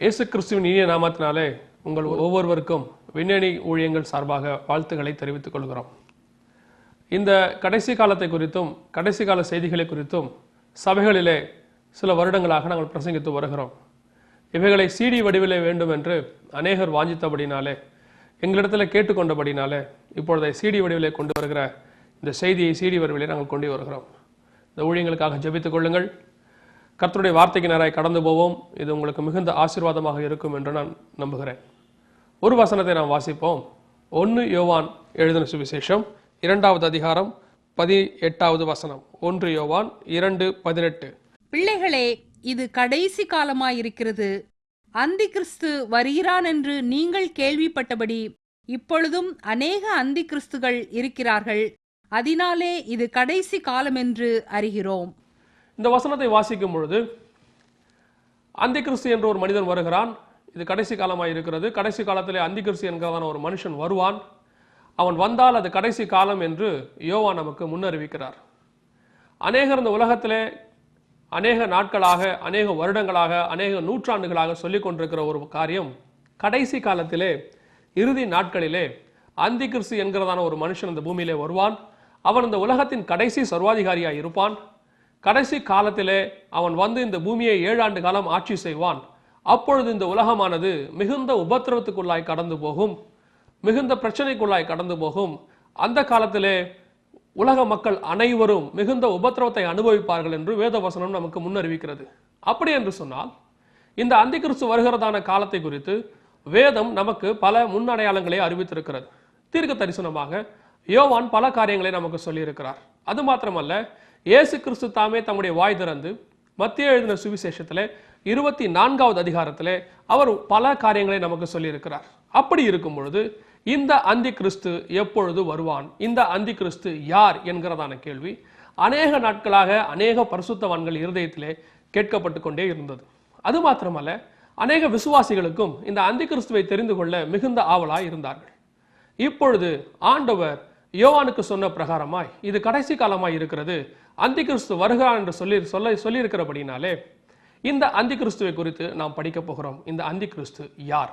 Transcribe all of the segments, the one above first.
இயேசு கிறிஸ்துவின் இனிய நாமத்தினாலே உங்கள் ஒவ்வொருவருக்கும் விண்ணணி ஊழியங்கள் சார்பாக வாழ்த்துக்களை தெரிவித்துக் கொள்கிறோம். இந்த கடைசி காலத்தை குறித்தும் கடைசி கால செய்திகளை குறித்தும் சபைகளிலே சில வருடங்களாக நாங்கள் பிரசங்கித்து வருகிறோம். இவைகளை CD வடிவிலே வேண்டும் என்று அநேகர் வாஞ்சித்தபடினாலே, எங்களிடத்தில் கேட்டுக்கொண்டபடினாலே இப்பொழுதை CD வடிவிலே கொண்டு வருகிற இந்த செய்தியை CD வடிவிலே நாங்கள் கொண்டு வருகிறோம். இந்த ஊழியங்களுக்காக ஜெபித்துக் கொள்ளுங்கள். கர்த்தருடைய வார்த்தைக்கு நேராய் கடந்து போவோம். இது உங்களுக்கு மிகுந்த ஆசீர்வாதமாக இருக்கும் என்று நான் நம்புகிறேன். ஒரு வசனத்தை நாம் வாசிப்போம். 1 யோவான் எழுதின சுவிசேஷம் 2வது அதிகாரம் 18வது வசனம். 1 யோவான் 2:18. பிள்ளைகளே, இது கடைசி காலமாயிருக்கிறது. அந்தி கிறிஸ்து வருகிறான் என்று நீங்கள் கேள்விப்பட்டபடி இப்பொழுதும் அநேக அந்தி கிறிஸ்துகள் இருக்கிறார்கள். அதனாலே இது கடைசி காலம் என்று அறிகிறோம். இந்த வசனத்தை வாசிக்கும் பொழுது அந்தி கிறிஸ்து என்ற ஒரு மனிதன் வருகிறான். இது கடைசி காலமாக இருக்கிறது. கடைசி காலத்திலே அந்தி கிறிஸ்து என்கிறதான ஒரு மனுஷன் வருவான். அவன் வந்தால் அது கடைசி காலம் என்று யோவான் நமக்கு முன்னறிவிக்கிறார். அநேகர் இந்த உலகத்திலே அநேக நாட்களாக, அநேக வருடங்களாக, அநேக நூற்றாண்டுகளாக சொல்லிக் கொண்டிருக்கிற ஒரு காரியம், கடைசி காலத்திலே இறுதி நாட்களிலே அந்தி கிறிஸ்து என்கிறதான ஒரு மனுஷன் இந்த பூமியிலே வருவான். அவன் இந்த உலகத்தின் கடைசி சர்வாதிகாரியாக இருப்பான். கடைசி காலத்திலே அவன் வந்து இந்த பூமியை 7 ஆண்டு காலம் ஆட்சி செய்வான். அப்பொழுது இந்த உலகமானது மிகுந்த உபத்திரவத்துக்குள்ளாய் கடந்து போகும், மிகுந்த பிரச்சனைக்குள்ளாய் கடந்து போகும். அந்த காலத்திலே உலக மக்கள் அனைவரும் மிகுந்த உபத்திரவத்தை அனுபவிப்பார்கள் என்று வேத வசனம் நமக்கு முன்னறிவிக்கிறது. அப்படி என்று சொன்னால் இந்த அந்தி கிறிஸ்து வருகிறதான காலத்தை குறித்து வேதம் நமக்கு பல முன்னடையாளங்களை அறிவித்திருக்கிறது. தீர்க்க தரிசனமாக யோவான் பல காரியங்களை நமக்கு சொல்லியிருக்கிறார். அது மாத்திரமல்ல, இயேசு கிறிஸ்து தாமே தம்முடைய வாய் திறந்து மத்திய எழுதின சுவிசேஷத்திலே 24வது அதிகாரத்திலே அவர் பல காரியங்களை நமக்கு சொல்லியிருக்கிறார். அப்படி இருக்கும் பொழுது இந்த அந்தி கிறிஸ்து எப்பொழுது வருவான், இந்த அந்தி கிறிஸ்து யார் என்கிறதான கேள்வி அநேக நாட்களாக அநேக பரிசுத்தவான்கள் இருதயத்திலே கேட்கப்பட்டு கொண்டே இருந்தது. அது மாத்திரமல்ல, அநேக விசுவாசிகளுக்கும் இந்த அந்தி கிறிஸ்துவை தெரிந்து கொள்ள மிகுந்த ஆவலாய் இருந்தார்கள். இப்பொழுது ஆண்டவர் யோவானுக்கு சொன்ன பிரகாரமாய் இது கடைசி காலமாய் இருக்கிறது, அந்தி கிறிஸ்து வருகிறான் என்று சொல்லியிருக்கிறபடினாலே இந்த அந்தி கிறிஸ்துவை குறித்து நாம் படிக்க போகிறோம். இந்த அந்தி கிறிஸ்து யார்,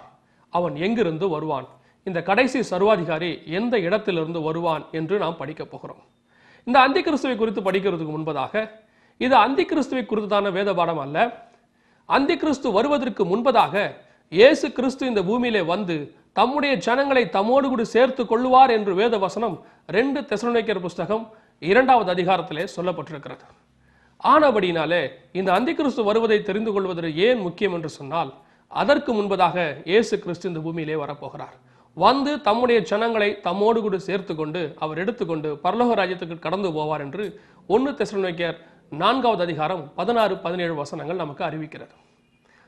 அவன் எங்கிருந்து வருவான், இந்த கடைசி சர்வாதிகாரி எந்த இடத்திலிருந்து வருவான் என்று நாம் படிக்க போகிறோம். இந்த அந்தி கிறிஸ்துவை குறித்து படிக்கிறதுக்கு முன்பதாக, இது அந்தி கிறிஸ்துவை குறித்தான வேத பாடம் அல்ல. அந்தி கிறிஸ்து வருவதற்கு முன்பதாக இயேசு கிறிஸ்து இந்த பூமியிலே வந்து தம்முடைய ஜனங்களை தம்மோடு கூட சேர்த்து கொள்ளுவார் என்று வேத வசனம் 2 தெசலோனிக்கேயர் புஸ்தகம் 2வது அதிகாரத்திலே சொல்லப்பட்டிருக்கிறது. ஆனபடினாலே இந்த அந்தி கிறிஸ்து வருவதை தெரிந்து கொள்வது ஏன் முக்கியம் என்று சொன்னால், அதற்கு முன்பதாக இயேசு கிறிஸ்து இந்த பூமியிலே வரப்போகிறார். வந்து தம்முடைய ஜனங்களை தம்மோடு கூட சேர்த்து கொண்டு அவர் எடுத்துக்கொண்டு பரலோக ராஜ்யத்துக்கு கடந்து போவார் என்று 1 தெசலோனிக்கேயர் 4வது அதிகாரம் 16-17 வசனங்கள் நமக்கு அறிவிக்கிறது.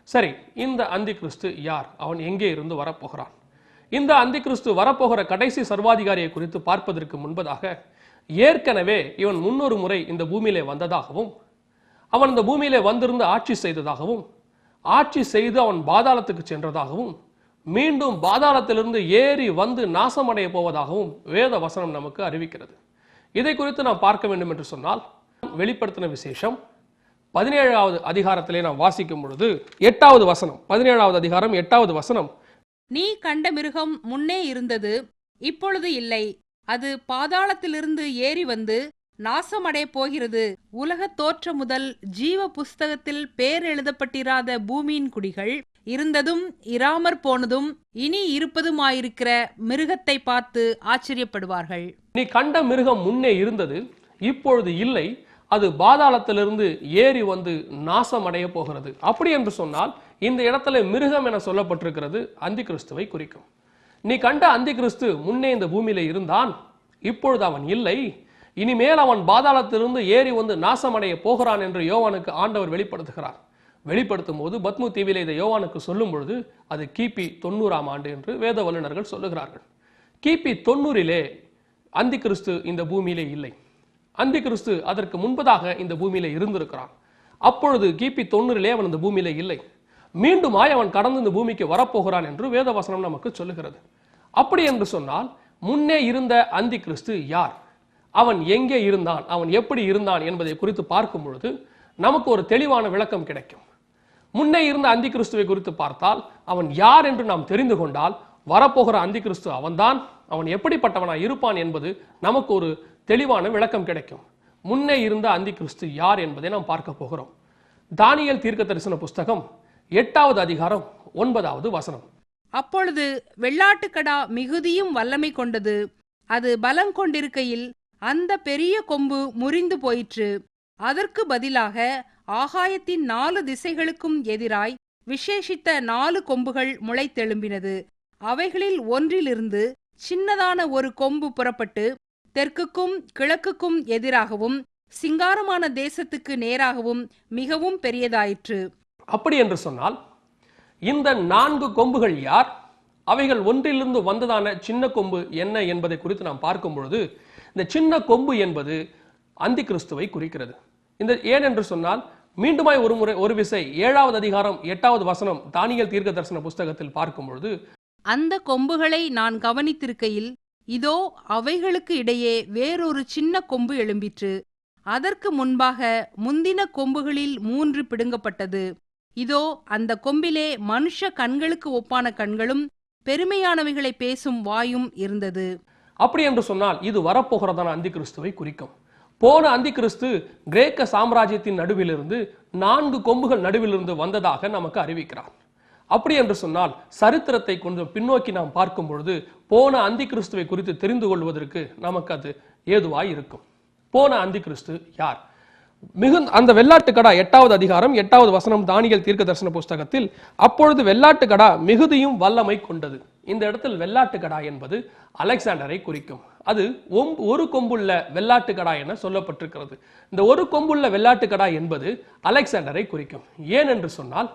சரி, இந்த அந்தி கிறிஸ்து யார், அவன் எங்கே இருந்து வரப்போகிறான்? இந்த அந்தி கிறிஸ்து வரப்போகிற கடைசி சர்வாதிகாரியை குறித்து பார்ப்பதற்கு முன்பதாக, ஏற்கனவே இவன் 300 முறை இந்த பூமியிலே வந்ததாகவும், அவன் இந்த பூமியிலே வந்திருந்து ஆட்சி செய்ததாகவும், ஆட்சி செய்து அவன் பாதாளத்துக்கு சென்றதாகவும், மீண்டும் பாதாளத்திலிருந்து ஏறி வந்து நாசமடைய போவதாகவும் வேத வசனம் நமக்கு அறிவிக்கிறது. இதை குறித்து நாம் பார்க்க வேண்டும் என்று சொன்னால், வெளிப்படுத்தின விசேஷம் 17வது அதிகாரத்திலே நாம் வாசிக்கும் பொழுது 8வது வசனம், 17வது அதிகாரம் 8வது வசனம், நீ கண்ட மிருகம் முன்னே இருந்தது, இப்பொழுது இல்லை. அது பாதாளத்திலிருந்து ஏறி வந்து நாசமடைய போகிறது. உலக தோற்றம் முதல் ஜீவ புஸ்தகத்தில் பேர் எழுதப்பட்டிராத பூமியின் குடிகள் இருந்ததும் இராமற் போனதும் இனி இருப்பதுமாயிருக்கிற மிருகத்தை பார்த்து ஆச்சரியப்படுவார்கள். நீ கண்ட மிருகம் முன்னே இருந்தது, இப்பொழுது இல்லை. அது பாதாளத்திலிருந்து ஏறி வந்து நாசமடைய போகிறது. அப்படி என்று சொன்னால் இந்த இடத்துல மிருகம் என சொல்லப்பட்டிருக்கிறது அந்தி கிறிஸ்துவை குறிக்கும். நீ கண்ட அந்தி கிறிஸ்து முன்னே இந்த பூமியில இருந்தான், இப்பொழுது அவன் இல்லை. இனிமேல் அவன் பாதாளத்திலிருந்து ஏறி வந்து நாசமடைய போகிறான் என்று யோவானுக்கு ஆண்டவர் வெளிப்படுத்துகிறார். வெளிப்படுத்தும் போது பத்மு தீவிலே இதை யோவானுக்கு சொல்லும் பொழுது அது கிபி 90ஆம் ஆண்டு என்று வேத வல்லுநர்கள் சொல்லுகிறார்கள். கிபி 90லே அந்தி கிறிஸ்து இந்த பூமியிலே இல்லை. அந்தி கிறிஸ்து அதற்கு முன்பதாக இந்த பூமியில இருந்திருக்கிறான். அப்பொழுது கிபி 90லே அவன் இந்த பூமியில இல்லை. மீண்டுமாய் அவன் கடந்து இந்த பூமிக்கு வரப்போகிறான் என்று வேத வசனம் நமக்கு சொல்லுகிறது. அப்படி என்று சொன்னால் முன்னே இருந்த அந்தி கிறிஸ்து யார், அவன் எங்கே இருந்தான், அவன் எப்படி இருந்தான் என்பதை குறித்து பார்க்கும் பொழுது நமக்கு ஒரு தெளிவான விளக்கம் கிடைக்கும். முன்னே இருந்த அந்தி கிறிஸ்துவை குறித்து பார்த்தால் அவன் யார் என்று நாம் தெரிந்து கொண்டால் வரப்போகிற அந்தி கிறிஸ்து அவன்தான். அவன் எப்படிப்பட்டவனாய் இருப்பான் என்பது நமக்கு ஒரு தெளிவான விளக்கம் கிடைக்கும். முன்னே இருந்த அந்தி கிறிஸ்து யார் என்பதை நாம் பார்க்க போகிறோம். தானியேல் தீர்க்க தரிசன புஸ்தகம் 8வது அதிகாரம் 9வது வசனம். அப்பொழுது வெள்ளாட்டுக்கடா மிகுதியும் வல்லமை கொண்டது. அது பலம் கொண்டிருக்கையில் அந்த பெரிய கொம்பு முறிந்து போயிற்று. அதற்கு பதிலாக ஆகாயத்தின் 4 திசைகளுக்கும் எதிராய் விசேஷித்த 4 கொம்புகள் முளைத்தெழும்பினது. அவைகளில் ஒன்றிலிருந்து சின்னதான ஒரு கொம்பு புறப்பட்டு தெற்குக்கும் கிழக்குக்கும் எதிராகவும் சிங்காரமான தேசத்துக்கு நேராகவும் மிகவும் பெரியதாயிற்று. அப்படி என்று சொன்னால் இந்த 4 கொம்புகள் யார், அவைகள் ஒன்றிலிருந்து வந்ததான சின்ன கொம்பு என்ன என்பதை குறித்து நாம் பார்க்கும் பொழுது இந்த சின்ன கொம்பு என்பது அந்தி கிறிஸ்துவை குறிக்கிறது. இந்த ஏன் என்று சொன்னால் மீண்டுமாய் ஒரு விசை 7வது அதிகாரம் 8வது வசனம் தானியேல் தீர்க்க தரிசன புஸ்தகத்தில் பார்க்கும் பொழுது, அந்த கொம்புகளை நான் கவனித்திருக்கையில் இதோ அவைகளுக்கு இடையே வேறொரு சின்ன கொம்பு எழும்பிற்று. அதற்கு முன்பாக முந்தின கொம்புகளில் 3 பிடுங்கப்பட்டது. இதோ அந்த கொம்பிலே மனுஷ கண்களுக்கு ஒப்பான கண்களும் பெருமையானவைகளை பேசும் வாயும் இருந்தது. அப்படி என்று சொன்னால் இது வரப்போகிறதான அந்தி கிறிஸ்துவை குறிக்கும். போன அந்தி கிறிஸ்து கிரேக்க சாம்ராஜ்யத்தின் நடுவிலிருந்து 4 கொம்புகள் நடுவிலிருந்து வந்ததாக நமக்கு அறிவிக்கிறார். அப்படி என்று சொன்னால் சரித்திரத்தை கொஞ்சம் பின்னோக்கி நாம் பார்க்கும் பொழுது போன அந்தி கிறிஸ்துவை குறித்து தெரிந்து கொள்வதற்கு நமக்கு அது ஏதுவாய் இருக்கும். போன அந்தி கிறிஸ்து யார்? அந்த வெள்ளாட்டுக்கடா 8வது அதிகாரம் 8வது வசனம் தானியேல் தீர்க்க தரிசன புஸ்தகத்தில், அப்பொழுது வெள்ளாட்டுக்கடா மிகுதியும் வல்லமை கொண்டது. இந்த இடத்தில் வெள்ளாட்டுக்கடா என்பது அலெக்சாண்டரை குறிக்கும். அது ஒரு கொம்புள்ள வெள்ளாட்டுக்கடா என சொல்லப்பட்டிருக்கிறது. இந்த ஒரு கொம்புள்ள வெள்ளாட்டுக்கடா என்பது அலெக்சாண்டரை குறிக்கும். ஏன் என்று சொன்னால்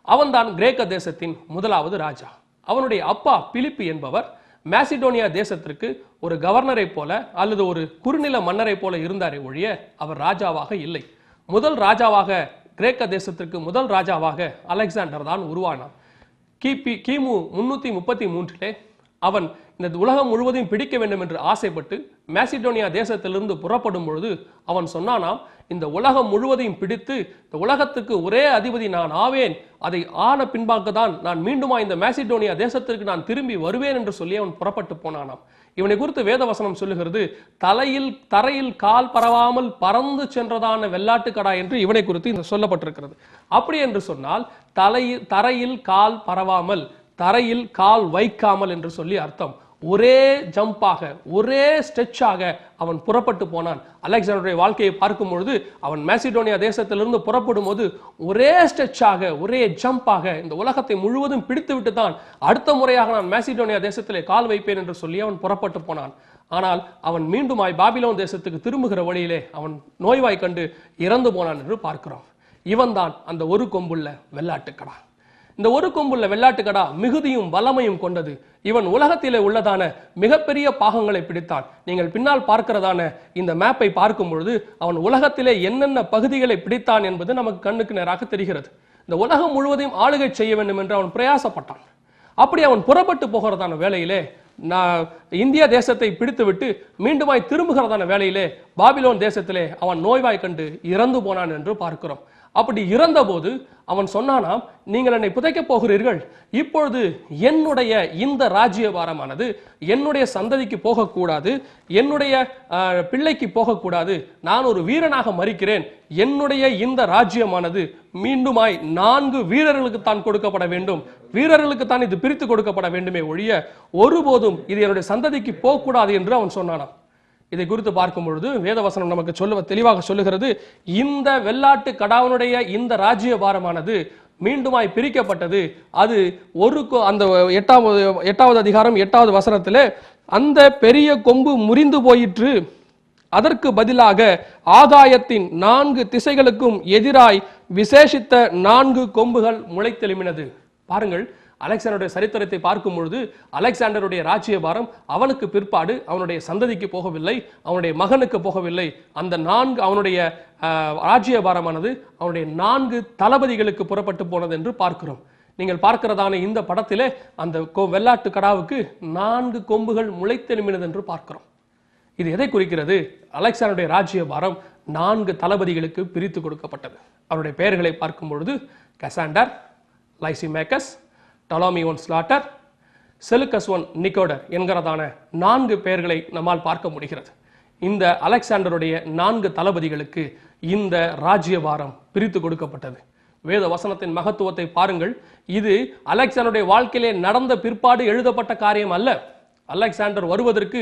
அவன்தான் கிரேக்க தேசத்தின் முதலாவது ராஜா. அவனுடைய அப்பா பிலிப்பு என்பவர் மேசிடோனியா தேசத்திற்கு ஒரு கவர்னரை போல அல்லது ஒரு குறுநில மன்னரை போல இருந்தாரே ஒழிய அவர் ராஜாவாக இல்லை. முதல் ராஜாவாக கிரேக்க தேசத்திற்கு முதல் ராஜாவாக அலெக்சாண்டர் தான் உருவானான். கிமு 333 அவன் இந்த உலகம் முழுவதையும் பிடிக்க வேண்டும் என்று ஆசைப்பட்டு மேசிடோனியா தேசத்திலிருந்து புறப்படும் பொழுது அவன் சொன்னானாம், இந்த உலகம் முழுவதையும் பிடித்து இந்த உலகத்துக்கு ஒரே அதிபதி நான் ஆவேன், அதை ஆன பின்பாக தான் நான் மீண்டுமா இந்த மேசிடோனியா தேசத்திற்கு நான் திரும்பி வருவேன் என்று சொல்லி அவன் புறப்பட்டு போனானாம். இவனை குறித்து வேதவசனம் சொல்லுகிறது, தரையில் கால் பரவாமல் பறந்து சென்றதான வெள்ளாட்டுக்கடா என்று இவனை குறித்து இந்த சொல்லப்பட்டிருக்கிறது. அப்படி என்று சொன்னால் தரையில் கால் பரவாமல், தரையில் கால் வைக்காமல் என்று சொல்லி அர்த்தம். ஒரே ஜம்பாக ஒரே ஸ்ட்ரெச்சாக அவன் புறப்பட்டு போனான். அலெக்சாண்டருடைய வாழ்க்கையை பார்க்கும் பொழுது அவன் மேசிடோனியா தேசத்திலிருந்து புறப்படும் போது ஒரே ஸ்ட்ரெச்சாக ஒரே ஜம்பாக இந்த உலகத்தை முழுவதும் பிடித்து விட்டு தான் அடுத்த முறையாக நான் மேசிடோனியா தேசத்திலே கால் வைப்பேன் என்று சொல்லி அவன் புறப்பட்டு போனான். ஆனால் அவன் மீண்டுமாய் பாபிலோன் தேசத்துக்கு திரும்புகிற வழியிலே அவன் நோய்வாய் கண்டு இறந்து போனான் என்று பார்க்கிறோம். இவன் தான் அந்த ஒரு கொம்புள்ள வெள்ளாட்டுக்கடா. இந்த ஒரு கொம்புள்ள வெள்ளாட்டுக்கடா மிகுதியும் வல்லமையும் கொண்டது. இவன் உலகத்திலே உள்ளதான மிகப்பெரிய பாகங்களை பிடித்தான். நீங்கள் பின்னால் பார்க்கிறதான இந்த மேப்பை பார்க்கும் பொழுது அவன் உலகத்திலே என்னென்ன பகுதிகளை பிடித்தான் என்பது நமக்கு கண்ணுக்கு நேராக தெரிகிறது. இந்த உலகம் முழுவதையும் ஆளுகை செய்ய வேண்டும் என்று அவன் பிரயாசப்பட்டான். அப்படி அவன் புறப்பட்டு போகிறதான வேளையிலே இந்திய தேசத்தை பிடித்துவிட்டு மீண்டுமாய் திரும்புகிறதான வேளையிலே பாபிலோன் தேசத்திலே அவன் நோய்வாய் கண்டு இறந்து போனான் என்று பார்க்கிறோம். அப்படி இறந்த போது அவன் சொன்னானாம், நீங்கள் என்னை புதைக்க போகிறீர்கள், இப்பொழுது என்னுடைய இந்த ராஜ்யபாரமானது என்னுடைய சந்ததிக்கு போகக்கூடாது, என்னுடைய பிள்ளைக்கு போகக்கூடாது, நான் ஒரு வீரனாக மரிக்கிறேன், என்னுடைய இந்த ராஜ்யமானது மீண்டுமாய் 4 வீரர்களுக்கு தான் கொடுக்கப்பட வேண்டும், வீரர்களுக்கு தான் இது பிரித்து கொடுக்கப்பட வேண்டுமே ஒழிய ஒருபோதும் இது என்னுடைய சந்ததிக்கு போகக்கூடாது என்று அவன் சொன்னானாம். இதை குறித்து பார்க்கும் பொழுது வேதவசனம் நமக்கு தெளிவாக சொல்லுகிறது, இந்த வெள்ளாட்டு கடாவனுடைய இந்த ராஜ்யபாரமானது மீண்டுமாய் பிரிக்கப்பட்டது. அது அந்த 8வது அதிகாரம் 8வது வசனத்திலே, அந்த பெரிய கொம்பு முறிந்து போயிற்று, அதற்கு பதிலாக ஆகாயத்தின் 4 திசைகளுக்கும் எதிராய் விசேஷித்த 4 கொம்புகள் முளைத்தெழும்பினது. பாருங்கள், அலெக்சாண்டருடைய சரித்திரத்தை பார்க்கும் பொழுது அலெக்சாண்டருடைய ராஜ்யபாரம் அவனுக்கு பிற்பாடு அவனுடைய சந்ததிக்கு போகவில்லை, அவனுடைய மகனுக்கு போகவில்லை. அந்த 4 அவனுடைய ராஜ்யபாரமானது அவனுடைய 4 தளபதிகளுக்கு புறப்பட்டு போனது என்று பார்க்கிறோம். நீங்கள் பார்க்கிறதான இந்த படத்திலே அந்த வெள்ளாட்டு கடாவுக்கு 4 கொம்புகள் முளைத்தெழும்பினது என்று பார்க்கிறோம். இது எதை குறிக்கிறது? அலெக்சாண்டருடைய ராஜ்யபாரம் 4 தளபதிகளுக்கு பிரித்து கொடுக்கப்பட்டது. அவருடைய பெயர்களை பார்க்கும் பொழுது Cassander, Lysimachus, Ptolemy one Soter, Seleucus one Nicator என்கிறதான 4 பெயர்களை நம்மால் பார்க்க முடிகிறது. இந்த அலெக்சாண்டருடைய 4 தளபதிகளுக்கு இந்த ராஜ்யபாரம் பிரித்து கொடுக்கப்பட்டது. வேத வசனத்தின் மகத்துவத்தை பாருங்கள். இது அலெக்சாண்டருடைய வாழ்க்கையிலே நடந்த பிற்பாடு எழுதப்பட்ட காரியம் அல்ல. அலெக்சாண்டர் வருவதற்கு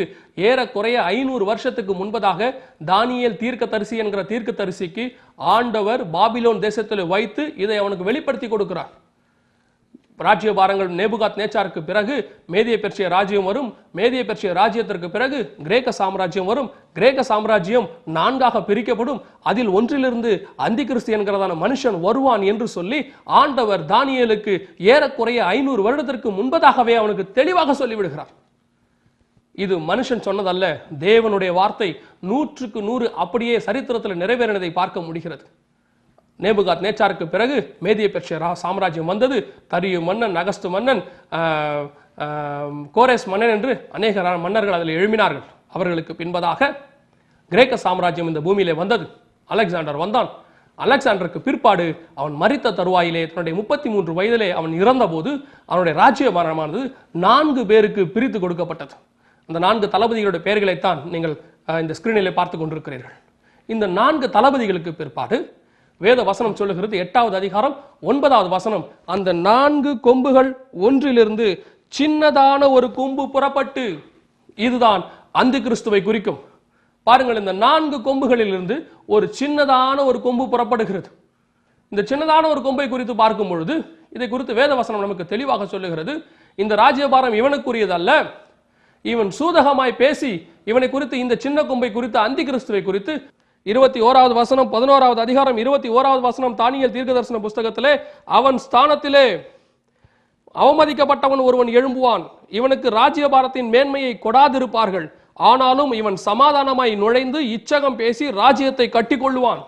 ஏறக்குறைய 500 வருஷத்துக்கு முன்பதாக தானியேல் தீர்க்கதரிசி என்கிற தீர்க்கதரிசிக்கு ஆண்டவர் பாபிலோன் தேசத்தில் வைத்து இதை அவனுக்கு வெளிப்படுத்தி கொடுக்கிறார். ராஜ்யபாரங்கள் நேபுகாத் நேச்சாருக்கு பிறகு மேதிய பெர்சிய ராஜ்யம் வரும். மேதிய பெர்சிய ராஜ்யத்திற்கு பிறகு கிரேக்க சாம்ராஜ்யம் வரும். கிரேக்க சாம்ராஜ்யம் 4ஆக பிரிக்கப்படும். அதில் ஒன்றிலிருந்து அந்தி கிறிஸ்து என்கிறதான மனுஷன் வருவான் என்று சொல்லி ஆண்டவர் தானியேலுக்கு ஏறக்குறைய 500 வருடத்திற்கு முன்பதாகவே அவனுக்கு தெளிவாக சொல்லிவிடுகிறார். இது மனுஷன் சொன்னதல்ல, தேவனுடைய வார்த்தை 100க்கு 100 அப்படியே சரித்திரத்தில் நிறைவேறினதை பார்க்க முடிகிறது. நேபுகாத் நேச்சாருக்கு பிறகு மேதிய பெர்சிய சாம்ராஜ்யம் வந்தது. தரியு மன்னன், அகஸ்து மன்னன், கோரேஸ் மன்னன் என்று அநேக மன்னர்கள் அதில் எழுப்பினார்கள். அவர்களுக்கு பின்பதாக கிரேக்க சாம்ராஜ்யம் இந்த பூமியிலே வந்தது. அலெக்சாண்டர் வந்தான். அலெக்சாண்டருக்கு பிற்பாடு அவன் மரித்த தருவாயிலே தன்னுடைய 33 வயதிலே அவன் இறந்தபோது அவனுடைய ராஜ்யபாரமானது 4 பேருக்கு பிரித்து கொடுக்கப்பட்டது. அந்த 4 தளபதிகளுடைய பெயர்களைத்தான் நீங்கள் இந்த ஸ்கிரீனிலே பார்த்து கொண்டிருக்கிறீர்கள். இந்த 4 தளபதிகளுக்கு பிற்பாடு வேத வசனம் சொல்லுகிறது 8வது அதிகாரம் 9வது வசனம், அந்த 4 கொம்புகள் ஒன்றிலிருந்து சின்னதான ஒரு கொம்பு புறப்பட்டு, இதுதான் அந்தி கிறிஸ்துவை குறிக்கும். பாருங்கள், இந்த 4 கொம்புகளிலிருந்து ஒரு சின்னதான ஒரு கொம்பு புறப்படுகிறது. இந்த சின்னதான ஒரு கொம்பை குறித்து பார்க்கும் பொழுது இதை குறித்து வேத வசனம் நமக்கு தெளிவாக சொல்லுகிறது. இந்த ராஜ்யபாரம் இவனுக்குரியது அல்ல. இவன் சூதகமாய் பேசி இவனை குறித்து, இந்த சின்ன கொம்பை குறித்து, அந்தி கிறிஸ்துவை குறித்து 21வது வசனம் 11வது அதிகாரம் 21வது வசனம் தானியேல் தீர்க்கதரிசன புஸ்தகத்திலே, அவன் ஸ்தானத்திலே அவமதிக்கப்பட்டவன் ஒருவன் எழும்புவான், இவனுக்கு ராஜ்யபாரத்தின் மேன்மையை கொடாதிருப்பார்கள், ஆனாலும் இவன் சமாதானமாய் நுழைந்து இச்சகம் பேசி ராஜ்யத்தை கட்டிக்கொள்ளுவான்.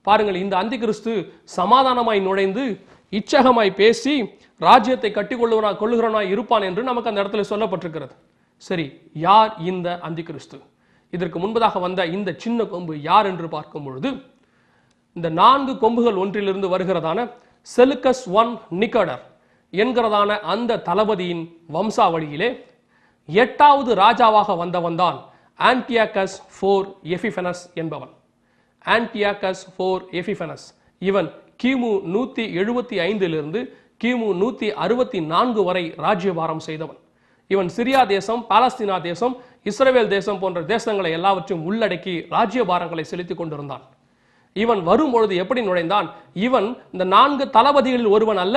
பாருங்கள், இந்த அந்தி கிறிஸ்து சமாதானமாய் நுழைந்து இச்சகமாய் பேசி ராஜ்யத்தை கொள்ளுகிறவனாய் இருப்பான் என்று நமக்கு அந்த இடத்துல சொல்லப்பட்டிருக்கிறது. சரி, யார் இந்த அந்தி கிறிஸ்து? இதற்கு முன்பதாக வந்த இந்த சின்ன கொம்பு யார் என்று பார்க்கும் பொழுது, இந்த 4 கொம்புகள் ஒன்றிலிருந்து வருகிறதான செலுக்கஸ் ஒன் நிக்கோடர் என்கிறதான அந்த தளபதியின் வம்சாவளியிலே 8வது ராஜாவாக வந்தவன் தான் ஆன்டியாகஸ் 4 எபிஃபனஸ் என்பவன். ஆன்டியாகஸ் 4 எபிஃபனஸ் இவன் கிமு 175 கிமு 164 வரை ராஜ்யபாரம் செய்தவன். இவன் சிரியா தேசம், பாலஸ்தீனா தேசம், இஸ்ரவேல் தேசம் போன்ற தேசங்களை எல்லாவற்றையும் உள்ளடக்கி ராஜ்யபாரங்களை செலுத்திக் கொண்டிருந்தான். இவன் வரும்பொழுது எப்படி நுழைந்தான்? இவன் இந்த 4 தளபதிகளில் ஒருவன் அல்ல.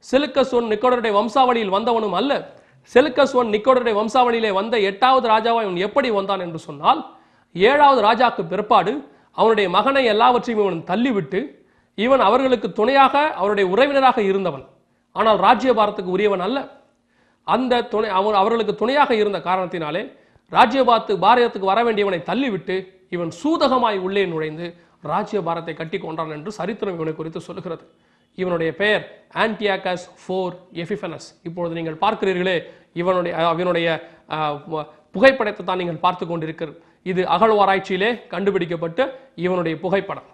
செலுக்கஸ் ஒன் நிக்கோடருடைய வம்சாவளியில் வந்தவனும் அல்ல. செலுக்கஸ் ஒன் நிக்கோடருடைய வம்சாவளியிலே வந்த 8வது ராஜாவா இவன் எப்படி வந்தான் என்று சொன்னால், 7வது ராஜாக்கு பிற்பாடு அவனுடைய மகனை எல்லாவற்றையும் இவன் தள்ளிவிட்டு இவன் அவர்களுக்கு துணையாக, அவருடைய உறவினராக இருந்தவன். ஆனால் ராஜ்யபாரத்துக்கு உரியவன் அல்ல. அந்த துணை அவர்களுக்கு துணையாக இருந்த காரணத்தினாலே பாரதத்துக்கு வர வேண்டியவனை தள்ளிவிட்டு இவன் சூதகமாய் உள்ளே நுழைந்து ராஜ்யபாரத்தை கட்டி கொண்டான் என்று சரித்திரம் இவனை குறித்து சொல்லுகிறது. இவனுடைய பெயர் ஆன்டியாகஸ் 4 எபிஃபனஸ். இப்பொழுது நீங்கள் பார்க்கிறீர்களே, இவனுடைய புகைப்படத்தை தான் நீங்கள் பார்த்து கொண்டிருக்கிறது. இது அகழ்வாராய்ச்சியிலே கண்டுபிடிக்கப்பட்ட இவனுடைய புகைப்படம்.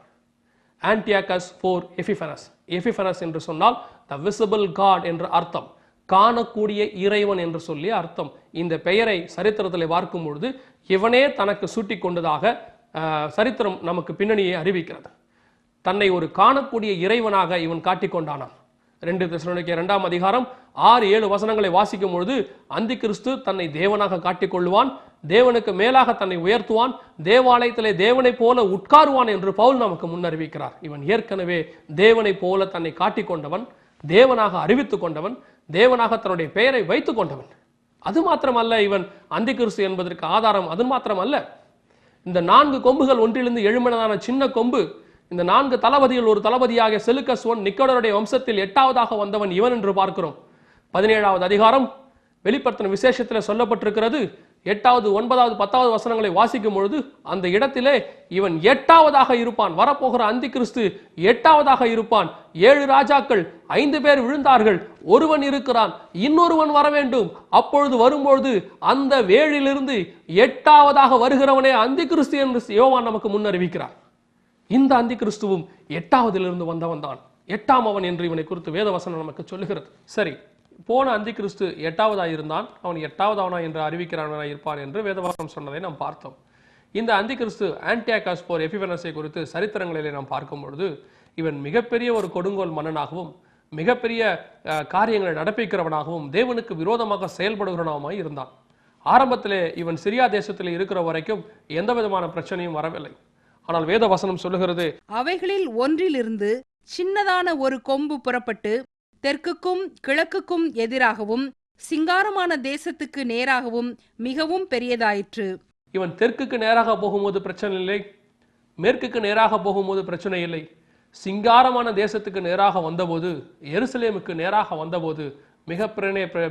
ஆன்டியாகஸ் 4 எபிஃபனஸ். எபிஃபனஸ் என்று சொன்னால் த விசிபிள் காட் என்று அர்த்தம், காணக்கூடிய இறைவன் என்று சொல்லி அர்த்தம். இந்த பெயரை சரித்திரத்தில் பார்க்கும் பொழுது இவனே தனக்கு சூட்டி கொண்டதாக சரித்திரம் நமக்கு பின்னணியை அறிவிக்கிறது. தன்னை ஒரு காணக்கூடிய இறைவனாக இவன் காட்டிக்கொண்டானான். 2 தெசலோனிக்கேயர் 2ஆம் அதிகாரம் 6-7 வசனங்களை வாசிக்கும் பொழுது அந்தி கிறிஸ்து தன்னை தேவனாக காட்டிக்கொள்ளுவான், தேவனுக்கு மேலாக தன்னை உயர்த்துவான், தேவாலயத்திலே தேவனை போல உட்காருவான் என்று பவுல் நமக்கு முன்னறிவிக்கிறார். இவன் ஏற்கனவே தேவனை போல தன்னை காட்டிக்கொண்டவன், தேவனாக அறிவித்துக் கொண்டவன், தேவனாக தன்னுடைய பெயரை வைத்துக் கொண்டவன். அது மாத்திரமல்ல, இவன் அந்தி கிறிஸ்து என்பதற்கு ஆதாரம் அது மாத்திரமல்ல. இந்த 4 கொம்புகள் ஒன்றிலிருந்து எழும்பினதான சின்ன கொம்பு, இந்த 4 தளபதிகள் ஒரு தளபதியாக செலுக்கஸ் ஒன் நிக்கோடருடைய வம்சத்தில் 8வதாக வந்தவன் இவன் என்று பார்க்கிறோம். 17வது அதிகாரம் வெளிப்படுத்தின விசேஷத்தில் சொல்லப்பட்டிருக்கிறது. 8வது 9வது 10வது வசனங்களை வாசிக்கும் பொழுது அந்த இடத்திலே இவன் 8வதாக இருப்பான். வரப்போகிற அந்தி கிறிஸ்து 8வதாக இருப்பான். 7 ராஜாக்கள், 5 பேர் விழுந்தார்கள், ஒருவன் இருக்கிறான், இன்னொருவன் வர வேண்டும். அப்பொழுது வரும்பொழுது அந்த வேளிலிருந்து 8வதாக வருகிறவனே அந்தி கிறிஸ்து என்று யோவான் நமக்கு முன்னறிவிக்கிறார். இந்த அந்தி கிறிஸ்துவும் 8வதிலிருந்து வந்தவன் தான். 8ஆம் அவன் என்று இவனை குறித்து வேதவசனம் நமக்கு சொல்லுகிறது. சரி, போன அந்தி கிறிஸ்து 8ஆவதாய் இருந்தான், அவன் 8ஆவதாவனா என்று அறிவிக்கிறவனாய் இருப்பான் என்று வேதவசனம் சொன்னதை நாம் பார்த்தோம். இந்த அந்தி கிறிஸ்து ஆன்டியாகஸ் போர் எபிஃபனஸை குறித்து சரித்திரங்களிலே நாம் பார்க்கும் பொழுது இவன் மிகப்பெரிய ஒரு கொடுங்கோல் மன்னனாகவும் மிகப்பெரிய காரியங்களை நடப்பிக்கிறவனாகவும் தேவனுக்கு விரோதமாக செயல்படுகிறவனாகவும் இருந்தான். ஆரம்பத்திலே இவன் சிரியா தேசத்தில் இருக்கிற வரைக்கும் எந்த விதமான பிரச்சனையும் வரவில்லை. ஆனால் வேத வசனம் சொல்லுகிறது, அவைகளில் ஒன்றிலிருந்து சின்னதான ஒரு கொம்பு புறப்பட்டு தெற்குக்கும் கிழக்குக்கும் எதிராகவும் சிங்காரமான தேசத்துக்கு நேராகவும் மிகவும் பெரியதாயிற்று. இவன் தெற்குக்கு நேராக போகும்போது பிரச்சனை இல்லை, மேற்குக்கு நேராக போகும்போது பிரச்சனை இல்லை. சிங்காரமான தேசத்துக்கு நேராக வந்தபோது, எருசலேமுக்கு நேராக வந்தபோது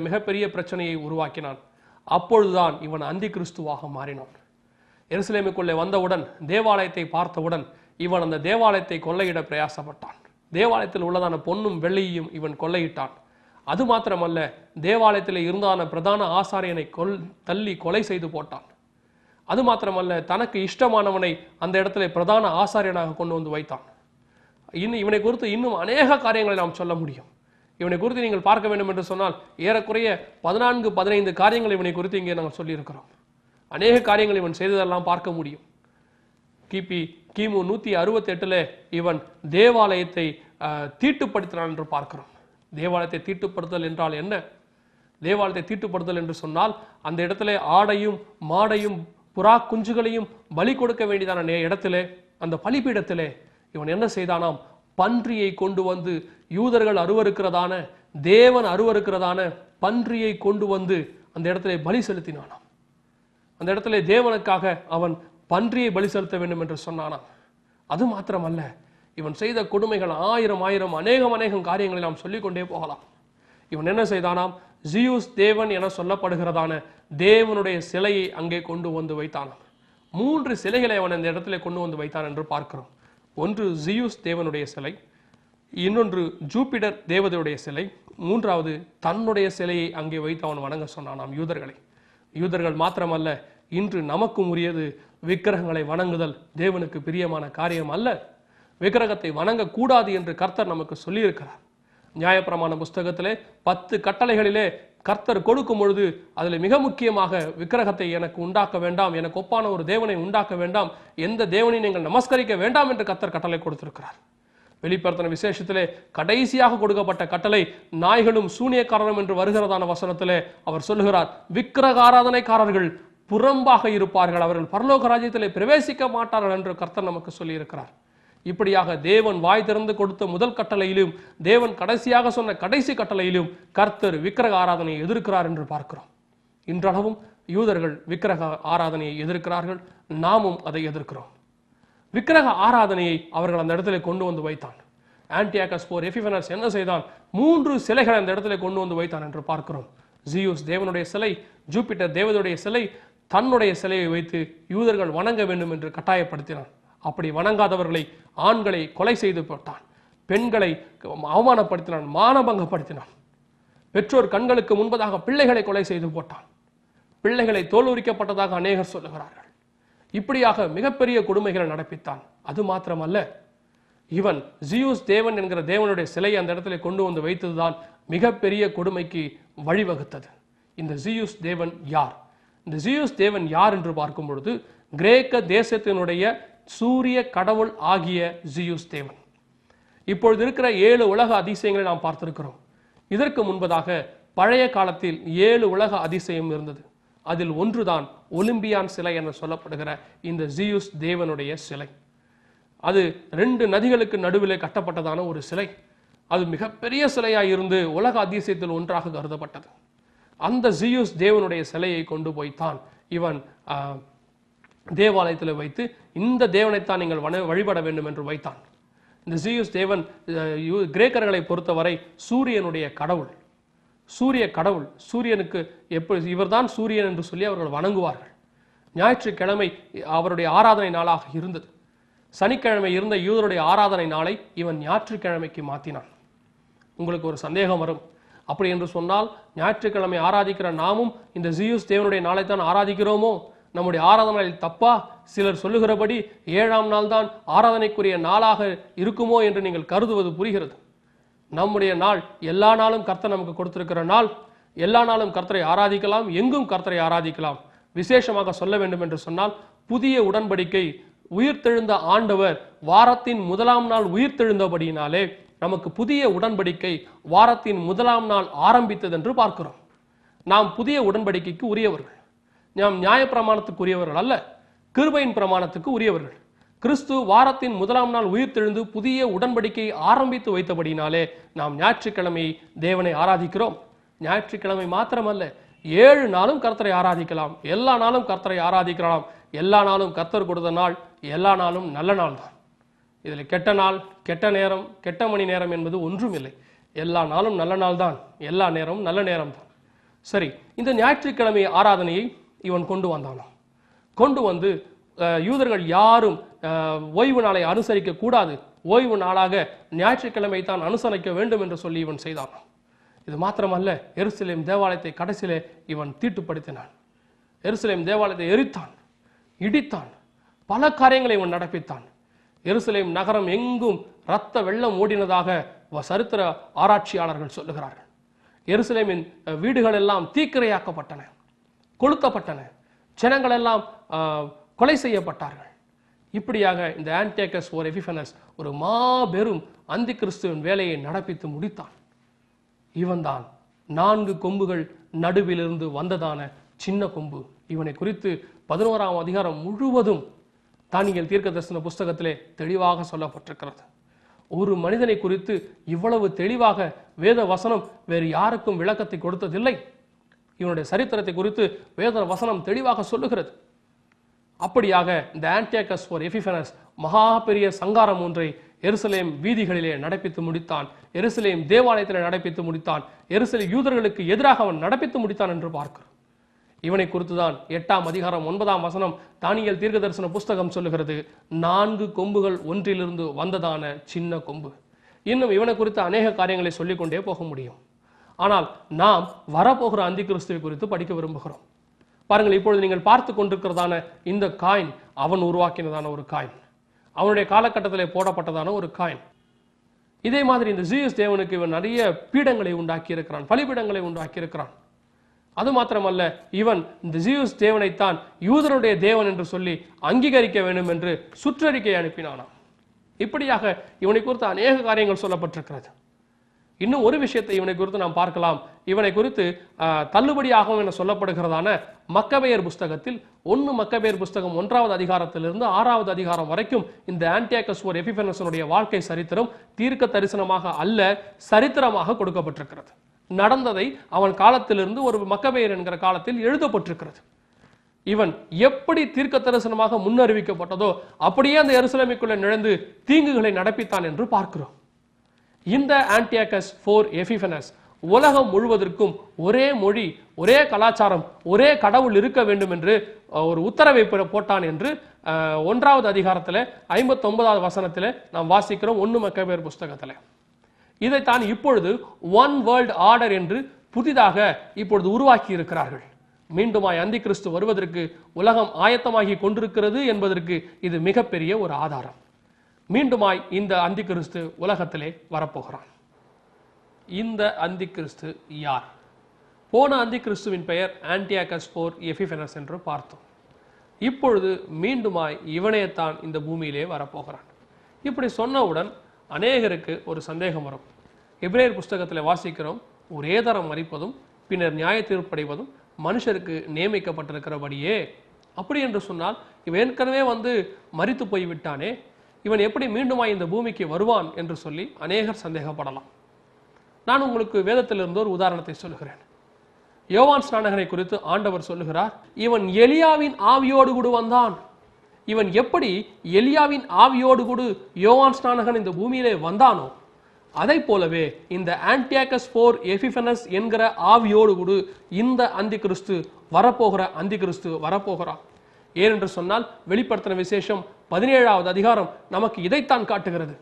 மிகப்பெரிய பிரச்சனையை உருவாக்கினான். அப்பொழுதுதான் இவன் அந்தி கிறிஸ்துவாக மாறினான். எருசலேமுக்குள்ளே வந்தவுடன், தேவாலயத்தை பார்த்தவுடன் இவன் அந்த தேவாலயத்தை கொள்ளையிட பிரயாசப்பட்டான். தேவாலயத்தில் உள்ளதான பொன்னும் வெள்ளியையும் இவன் கொள்ளையிட்டான். அது மாத்திரமல்ல, தேவாலயத்தில் இருந்தான பிரதான ஆசாரியனை தள்ளி கொலை செய்து போட்டான். அது மாத்திரமல்ல, தனக்கு இஷ்டமானவனை அந்த இடத்துல பிரதான ஆசாரியனாக கொண்டு வந்து வைத்தான். இவனை குறித்து இன்னும் அநேக காரியங்களை நாம் சொல்ல முடியும். இவனை குறித்து நீங்கள் பார்க்க வேண்டும் என்று சொன்னால் ஏறக்குறைய 14-15 காரியங்கள் இவனை குறித்து இங்கே நாங்கள் சொல்லியிருக்கிறோம். அநேக காரியங்கள் இவன் செய்ததெல்லாம் பார்க்க முடியும். கிமு 168 இவன் தேவாலயத்தை தீட்டுப்படுத்தினான் என்று பார்க்கிறோம். தேவாலயத்தை தீட்டுப்படுத்தல் என்றால் என்ன? தேவாலயத்தை தீட்டுப்படுத்தல் என்று சொன்னால் அந்த இடத்துல ஆடையும் மாடையும் புறா குஞ்சுகளையும் பலி கொடுக்க வேண்டியதான இடத்திலே, அந்த பலிபீடத்திலே இவன் என்ன செய்தானாம்? பன்றியை கொண்டு வந்து, யூதர்கள் அருவருக்கிறதான, தேவன் அருவருக்கிறதான பன்றியை கொண்டு வந்து அந்த இடத்துல பலி செலுத்தினானாம். அந்த இடத்துல தேவனுக்காக அவன் பன்றியை பலி செலுத்த வேண்டும் என்று சொன்னானாம். அது மாத்திரமல்ல, இவன் செய்த கொடுமைகள் ஆயிரம் அநேகம் காரியங்களை நாம் சொல்லிக்கொண்டே போகலாம். இவன் என்ன செய்தானாம்? ஜியூஸ் தேவன் என சொல்லப்படுகிறதான தேவனுடைய சிலையை அங்கே கொண்டு வந்து வைத்தானாம். 3 சிலைகளை அவன் அந்த இடத்துல கொண்டு வந்து வைத்தான் என்று பார்க்கிறோம். ஒன்று ஜியூஸ் தேவனுடைய சிலை, இன்னொன்று ஜூபிடர் தேவதையுடைய சிலை, மூன்றாவது தன்னுடைய சிலையை அங்கே வைத்து அவன் வணங்க சொன்னானாம் யூதர்களை. யூதர்கள் மாத்திரமல்ல, இன்று நமக்கும் உரியது விக்கிரகங்களை வணங்குதல் தேவனுக்கு பிரியமான காரியம் அல்ல. விக்கிரகத்தை வணங்கக்கூடாது என்று கர்த்தர் நமக்கு சொல்லியிருக்கிறார். நியாயப்பிரமாண புஸ்தகத்திலே 10 கட்டளைகளிலே கர்த்தர் கொடுக்கும் பொழுது அதில் மிக முக்கியமாக விக்கிரகத்தை எனக்கு உண்டாக்க வேண்டாம், எனக்கு ஒப்பான ஒரு தேவனை உண்டாக்க வேண்டாம், எந்த தேவனை நீங்கள் நமஸ்கரிக்க வேண்டாம் என்று கர்த்தர் கட்டளை கொடுத்திருக்கிறார். வெளிப்படுத்தின விசேஷத்திலே கடைசியாக கொடுக்கப்பட்ட கட்டளை நாய்களும் சூனியக்காரரும் என்று வருகிறதான வசனத்திலே அவர் சொல்லுகிறார், விக்கிரக ஆராதனைக்காரர்கள் புறம்பாக இருப்பார்கள், அவர்கள் பரலோக ராஜ்யத்திலே பிரவேசிக்க மாட்டார்கள் என்று கர்த்தர் நமக்கு சொல்லியிருக்கிறார். இப்படியாக தேவன் வாய் திறந்து கொடுத்த முதல் கட்டளையிலும் தேவன் கடைசியாக சொன்ன கடைசி கட்டளையிலும் கர்த்தர் விக்கிரக ஆராதனையை எதிர்க்கிறார் என்று பார்க்கிறோம். இன்றளவும் யூதர்கள் விக்கிரக ஆராதனையை எதிர்க்கிறார்கள், நாமும் அதை எதிர்க்கிறோம். விக்கிரக ஆராதனையை அவர்கள் அந்த இடத்துல கொண்டு வந்து வைத்தான். ஆன்டியாகஸ் போர் எபிஃபனஸ் என்ன செய்தான்? 3 சிலைகளை அந்த இடத்துல கொண்டு வந்து வைத்தான் என்று பார்க்கிறோம். ஜியூஸ் தேவனுடைய சிலை, ஜூபிட்டர் தேவனுடைய சிலை, தன்னுடைய சிலையை வைத்து யூதர்கள் வணங்க வேண்டும் என்று கட்டாயப்படுத்தினான். அப்படி வணங்காதவர்களை, ஆண்களை கொலை செய்து போட்டான், பெண்களை அவமானப்படுத்தினான், மானபங்கப்படுத்தினான். பெற்றோர் கண்களுக்கு முன்பதாக பிள்ளைகளை கொலை செய்து போட்டான். பிள்ளைகளை தோல் உரிக்கப்பட்டதாக அநேகர் சொல்லுகிறார்கள். இப்படியாக மிகப்பெரிய கொடுமைகளை நடப்பித்தான். அது மாத்திரமல்ல, இவன் ஜியூஸ் தேவன் என்கிற தேவனுடைய சிலையை அந்த இடத்துல கொண்டு வந்து வைத்ததுதான் மிகப்பெரிய கொடுமைக்கு வழிவகுத்தது. இந்த ஜியூஸ் தேவன் யார்? இந்த ஜியூஸ் தேவன் யார் என்று பார்க்கும் பொழுது, கிரேக்க தேசத்தினுடைய சூரிய கடவுள் ஆகிய ஜியூஸ் தேவன். இப்பொழுது இருக்கிற 7 உலக அதிசயங்களை நாம் பார்த்திருக்கிறோம். இதற்கு முன்பதாக பழைய காலத்தில் 7 உலக அதிசயம் இருந்தது. அதில் ஒன்றுதான் ஒலிம்பியான் சிலை என சொல்லப்படுகிற இந்த ஜியூஸ் தேவனுடைய சிலை. அது 2 நதிகளுக்கு நடுவிலே கட்டப்பட்டதான ஒரு சிலை. அது மிகப்பெரிய சிலையாய் இருந்து உலக அதிசயத்தில் ஒன்றாக கருதப்பட்டது. அந்த ஜியூஸ் தேவனுடைய சிலையை கொண்டு போய்த்தான் இவன் தேவாலயத்தில் வைத்து இந்த தேவனைத்தான் நீங்கள் வழிபட வேண்டும் என்று வைத்தான். இந்த ஜியூஸ் தேவன் கிரேக்கர்களை பொறுத்தவரை சூரியனுடைய கடவுள், சூரிய கடவுள். சூரியனுக்கு இவர்தான் சூரியன் என்று சொல்லி அவர்கள் வணங்குவார்கள். ஞாயிற்றுக்கிழமை அவருடைய ஆராதனை நாளாக இருந்தது. சனிக்கிழமை இருந்த யூதருடைய ஆராதனை நாளை இவன் ஞாயிற்றுக்கிழமைக்கு மாற்றினான். உங்களுக்கு ஒரு சந்தேகம் வரும், அப்படி என்று சொன்னால் ஞாயிற்றுக்கிழமை ஆராதிக்கிற நாமும் இந்த ஜியூஸ் தேவனுடைய நாளை தான் ஆராதிக்கிறோமோ? நம்முடைய ஆராதனையில் தப்பா? சிலர் சொல்லுகிறபடி 7ஆம் நாள் தான் ஆராதனைக்குரிய நாளாக இருக்குமோ என்று நீங்கள் கருதுவது புரிகிறது. நம்முடைய நாள் எல்லா நாளும் கர்த்தர் நமக்கு கொடுத்திருக்கிற நாள். எல்லா நாளும் கர்த்தரை ஆராதிக்கலாம், எங்கும் கர்த்தரை ஆராதிக்கலாம். விசேஷமாக சொல்ல வேண்டும் என்று சொன்னால், புதிய உடன்படிக்கை உயிர்த்தெழுந்த ஆண்டவர் வாரத்தின் 1ஆம் நாள் உயிர்த்தெழுந்தபடியினாலே நமக்கு புதிய உடன்படிக்கை வாரத்தின் 1ஆம் நாள் ஆரம்பித்தது என்று பார்க்கிறோம். நாம் புதிய உடன்படிக்கைக்கு உரியவர்கள். நாம் நியாயப்பிரமாணத்துக்கு உரியவர்கள் அல்ல, கிருபையின் பிரமாணத்துக்கு உரியவர்கள். கிறிஸ்து வாரத்தின் 1ஆம் நாள் உயிர்த்தெழுந்து புதிய உடன்படிக்கை ஆரம்பித்து வைத்தபடினாலே நாம் ஞாயிற்றுக்கிழமை தேவனை ஆராதிக்கிறோம். ஞாயிற்றுக்கிழமை மாத்திரமல்ல, 7 நாளும் கர்த்தரை ஆராதிக்கலாம். எல்லா நாளும் கர்த்தரை ஆராதிக்கலாம். எல்லா நாளும் கர்த்தர் கொடுத்த நாள், எல்லா நாளும் நல்ல நாள் தான். இதில் கெட்ட நாள், கெட்ட நேரம், கெட்ட மணி நேரம் என்பது ஒன்றும் இல்லை. எல்லா நாளும் நல்ல நாள் தான், எல்லா நேரமும் நல்ல நேரம் தான். சரி, இந்த ஞாயிற்றுக்கிழமை ஆராதனையை இவன் கொண்டு வந்தானாம். கொண்டு வந்து யூதர்கள் யாரும் ஓய்வு நாளை அனுசரிக்க கூடாது, ஓய்வு நாளாக ஞாயிற்றுக்கிழமை தான் அனுசரிக்க வேண்டும் என்று சொல்லி இவன் செய்தானாம். இது மாத்திரமல்ல, எருசலேம் தேவாலயத்தை கடைசியிலே இவன் தீட்டுப்படுத்தினான். எருசலேம் தேவாலயத்தை எரித்தான், இடித்தான், பல காரியங்களை இவன் நடப்பித்தான். எருசலேம் நகரம் எங்கும் இரத்த வெள்ளம் ஓடினதாக சரித்திர ஆராய்ச்சியாளர்கள் சொல்லுகிறார்கள். எருசலேமின் வீடுகள் எல்லாம் தீக்கிரையாக்கப்பட்டன, கொளுத்தப்பட்டன, ஜனங்கள் எல்லாம் கொலை செய்யப்பட்டார்கள். இப்படியாக இந்த ஆன்டியோகஸ் ஓர் எபிஃபனஸ் ஒரு மாபெரும் அந்தி கிறிஸ்துவின் வேலையை நடப்பித்து முடித்தான். இவன்தான் 4 கொம்புகள் நடுவிலிருந்து வந்ததான சின்ன கொம்பு. இவனை குறித்து 11ஆம் அதிகாரம் முழுவதும் தானியேல் தீர்க்கதரிசன புஸ்தகத்திலே தெளிவாக சொல்லப்பட்டிருக்கிறது. ஒரு மனிதனை குறித்து இவ்வளவு தெளிவாக வேத வசனம் வேறு யாருக்கும் விளக்கத்தை கொடுத்ததில்லை. இவனுடைய சரித்திரத்தை குறித்து வேத வசனம் தெளிவாக சொல்லுகிறது. அப்படியாக இந்த ஆன்டியோகஸ் ஓர் எபிஃபனஸ் மகா பெரிய சங்காரம் ஒன்றை எருசலேம் வீதிகளிலே நடப்பித்து முடித்தான். எருசலேம் தேவாலயத்தில் நடப்பித்து முடித்தான். எருசலேம் யூதர்களுக்கு எதிராக அவன் நடப்பித்து முடித்தான் என்று பார்க்கிறோம். இவனை குறித்துதான் 8ஆம் அதிகாரம் 9ஆம் வசனம் தானியேல் தீர்க்கதரிசன புஸ்தகம் சொல்லுகிறது. 4 கொம்புகள் ஒன்றிலிருந்து வந்ததான சின்ன கொம்பு. இன்னும் இவனை குறித்து அநேக காரியங்களை சொல்லிக்கொண்டே போக முடியும். ஆனால் நாம் வரப்போகிற அந்தி கிறிஸ்துவை குறித்து படிக்க விரும்புகிறோம். பாருங்கள், இப்பொழுது நீங்கள் பார்த்து கொண்டிருக்கிறதான இந்த காயின் அவன் உருவாக்கினதான ஒரு காயின், அவனுடைய காலகட்டத்திலே போடப்பட்டதான ஒரு காயின். இதே மாதிரி இந்த ஜீயஸ் தேவனுக்கு இவன் நிறைய பீடங்களை உண்டாக்கி இருக்கிறான், பலிபீடங்களை உண்டாக்கி இருக்கிறான். அது மாத்திரமல்ல, இவன் இந்த ஜீயஸ் தேவனைத்தான் யூதருடைய தேவன் என்று சொல்லி அங்கீகரிக்க வேண்டும் என்று சுற்றறிக்கை அனுப்பினானாம். இப்படியாக இவனை குறித்து அநேக காரியங்கள் சொல்லப்பட்டிருக்கிறது. இன்னும் ஒரு விஷயத்தை இவனை குறித்து நாம் பார்க்கலாம். இவனை குறித்து தள்ளுபடியாகும் என சொல்லப்படுகிறதான மக்கபேயர் புஸ்தகத்தில் 1 மக்கபேயர் புஸ்தகம் 1ஆவது அதிகாரத்திலிருந்து 6ஆவது அதிகாரம் வரைக்கும் இந்த ஆன்டியோகஸ் ஓர் எபிஃபனஸனுடைய வாழ்க்கை சரித்திரம் தீர்க்க தரிசனமாக அல்ல, சரித்திரமாக கொடுக்கப்பட்டிருக்கிறது. நடந்ததை அவன் காலத்திலிருந்து ஒரு மக்கபேயர் என்கிற காலத்தில் எழுதப்பட்டிருக்கிறது. இவன் எப்படி தீர்க்க தரிசனமாக முன்னறிவிக்கப்பட்டதோ அப்படியே அந்த எருசலேமுக்குள்ளே நுழைந்து தீங்குகளை நடப்பித்தான் என்று பார்க்கிறோம். இந்த ஆன்டியோகஸ் ஓர் எபிஃபனஸ் உலகம் முழுவதற்கும் ஒரே மொழி, ஒரே கலாச்சாரம், ஒரே கடவுள் இருக்க வேண்டும் என்று ஒரு உத்தரவை போட்டான் என்று 1ஆவது அதிகாரத்தில் 59ஆவது வசனத்தில் நாம் வாசிக்கிறோம் 1 மக்கபேயர் புஸ்தகத்தில். இதைத்தான் இப்பொழுது ஒன் வேர்ல்ட் ஆர்டர் என்று புதிதாக இப்பொழுது உருவாக்கி இருக்கிறார்கள். மீண்டுமாய் அந்தி கிறிஸ்து வருவதற்கு உலகம் ஆயத்தமாகி கொண்டிருக்கிறது என்பதற்கு இது மிகப்பெரிய ஒரு ஆதாரம். மீண்டுமாய் இந்த அந்தி கிறிஸ்து உலகத்திலே வரப்போகிறான். இந்த அந்தி கிறிஸ்து யார்? போன அந்தி கிறிஸ்துவின் பெயர் ஆன்டியோகஸ் ஓர் எபிஃபனஸ் என்று பார்த்தோம். இப்பொழுது மீண்டுமாய் இவனையத்தான் இந்த பூமியிலே வரப்போகிறான். இப்படி சொன்னவுடன் அநேகருக்கு ஒரு சந்தேகம் வரும். எபிரேயர் புஸ்தகத்தில் வாசிக்கிறோம், ஒரே தரம் மரிப்பதும் பின்னர் நியாய தீர்ப்படைவதும் மனுஷருக்கு நியமிக்கப்பட்டிருக்கிறபடியே. அப்படி என்று சொன்னால் இவன் ஏற்கனவே மரித்து போய்விட்டானே, இவன் எப்படி மீண்டுமாய் இந்த பூமிக்கு வருவான் என்று சொல்லி அநேகர் சந்தேகப்படலாம். நான் உங்களுக்கு வேதத்திலிருந்து ஒரு உதாரணத்தை சொல்லுகிறேன். யோவான் ஸ்நானகனை குறித்து ஆண்டவர் சொல்லுகிறார், இவன் எலியாவின் ஆவியோடு கூட வந்தான். இவன் எப்படி எலியாவின் ஆவியோடு கூட யோவான் ஸ்நானகன் இந்த பூமியிலே வந்தானோ, அதை போலவே இந்த ஆன்டியோகஸ் ஓர் எபிஃபனஸ் என்கிற ஆவியோடு கூட இந்த அந்தி கிறிஸ்து வரப்போகிற அந்தி கிறிஸ்து வரப்போகிறான். ஏனென்று சொன்னால் வெளிப்படுத்தின விசேஷம் 17ஆவது அதிகாரம் நமக்கு இதைத்தான் காட்டுகிறது.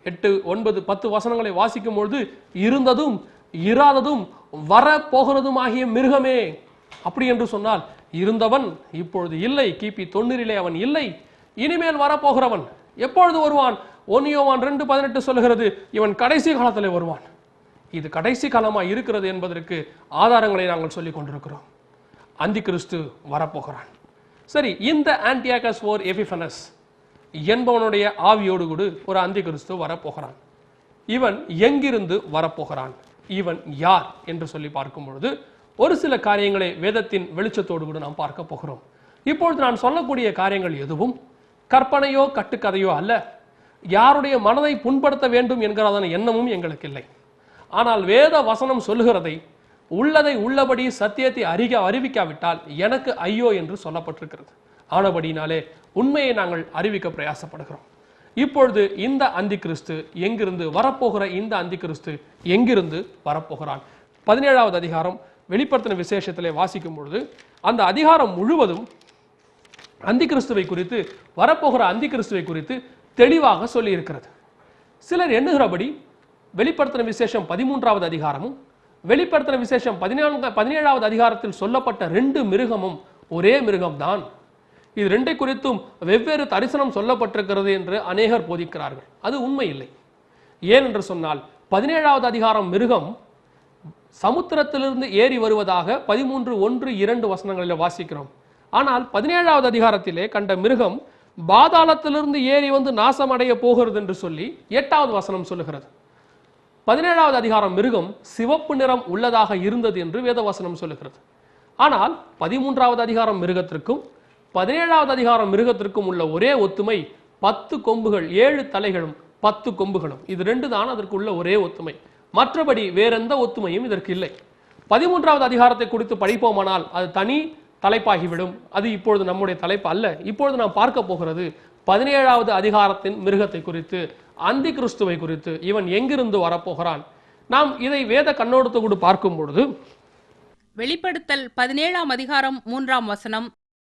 8, 9, 10 வசனங்களை வாசிக்கும் பொழுது, இருந்ததும் இராததும் வரப்போகிறதும் ஆகிய மிருகமே. அப்படி என்று சொன்னால் இருந்தவன் இப்பொழுது இல்லை. கிபி 90 அவன் இல்லை. இனிமேல் வரப்போகிறவன் எப்பொழுது வருவான்? 1 யோவான் 2:18 சொல்லுகிறது, இவன் கடைசி காலத்திலே வருவான். இது கடைசி காலமாக இருக்கிறது என்பதற்கு ஆதாரங்களை நாங்கள் சொல்லிக் கொண்டிருக்கிறோம். அந்தி கிறிஸ்து வரப்போகிறான். சரி, இந்த ஆன்டியாகஸ் ஓர் எபிஃபனஸ் என்பவனுடைய ஆவியோடு கூட ஒரு அந்தி கிறிஸ்து வரப்போகிறான். இவன் எங்கிருந்து வரப்போகிறான்? இவன் யார் என்று சொல்லி பார்க்கும் பொழுது ஒரு சில காரியங்களை வேதத்தின் வெளிச்சத்தோடு கூட நாம் பார்க்க போகிறோம். இப்பொழுது நான் சொல்லக்கூடிய காரியங்கள் எதுவும் கற்பனையோ கட்டுக்கதையோ அல்ல. யாருடைய மனதை புண்படுத்த வேண்டும் என்கிறதான எண்ணமும் எங்களுக்கு இல்லை. ஆனால் வேத வசனம் சொல்லுகிறதை உள்ளதை உள்ளபடி சத்தியத்தை அறிவிக்காவிட்டால் எனக்கு ஐயோ என்று சொல்லப்பட்டிருக்கிறது. ஆனபடினாலே உண்மையை நாங்கள் அறிவிக்க பிரயாசப்படுகிறோம். இப்பொழுது இந்த அந்தி கிறிஸ்து எங்கிருந்து வரப்போகிற இந்த அந்தி கிறிஸ்து எங்கிருந்து வரப்போகிறான்? 17வது அதிகாரம் வெளிப்படுத்தின விசேஷத்திலே வாசிக்கும் பொழுது அந்த அதிகாரம் முழுவதும் அந்தி கிறிஸ்துவை குறித்து, வரப்போகிற அந்தி கிறிஸ்துவை குறித்து தெளிவாக சொல்லி இருக்கிறது. சிலர் எண்ணுகிறபடி வெளிப்படுத்தின விசேஷம் 13வது அதிகாரமும் வெளிப்படுத்தின விசேஷம் 17வது அதிகாரத்தில் சொல்லப்பட்ட 2 மிருகமும் ஒரே மிருகம்தான். இது 2 குறித்தும் வெவ்வேறு தரிசனம் சொல்லப்பட்டிருக்கிறது என்று அநேகர் போதிக்கிறார்கள். அது உண்மை இல்லை. ஏன் என்று சொன்னால் 17வது அதிகாரம் மிருகம் சமுத்திரத்திலிருந்து ஏறி வருவதாக 13:1-2 வசனங்களில் வாசிக்கிறோம். ஆனால் 17வது அதிகாரத்திலே கண்ட மிருகம் பாதாளத்திலிருந்து ஏறி வந்து நாசமடைய போகிறது என்று சொல்லி 8வது வசனம் சொல்லுகிறது. 17வது அதிகாரம் மிருகம் சிவப்பு நிறம் உள்ளதாக இருந்தது என்று வேதவசனம் சொல்லுகிறது. ஆனால் 13வது அதிகாரம் மிருகத்திற்கும் 17வது அதிகாரம் மிருகத்திற்கும் உள்ள ஒரே ஒத்துமை 10 கொம்புகள், 7 தலைகளும் 10 கொம்புகளும். இது 2 தான் அதற்கு உள்ள ஒரே ஒத்துமை. மற்றபடி வேறெந்த ஒத்துமையும் இதற்கு இல்லை. 13வது அதிகாரத்தை குறித்து படிப்போமானால் அது தனி தலைப்பாகிவிடும். அது இப்பொழுது நம்முடைய தலைப்பு அல்ல. இப்பொழுது நாம் பார்க்க போகிறது 17வது அதிகாரத்தின் மிருகத்தை குறித்து, அந்தி கிறிஸ்துவை குறித்து. இவன் எங்கிருந்து வரப்போகிறான்? நாம் இதை வேத கண்ணோட்டத்தோடு பார்க்கும் பொழுது வெளிப்படுத்தல் 17ஆம் அதிகாரம் 3ஆம் வசனம்,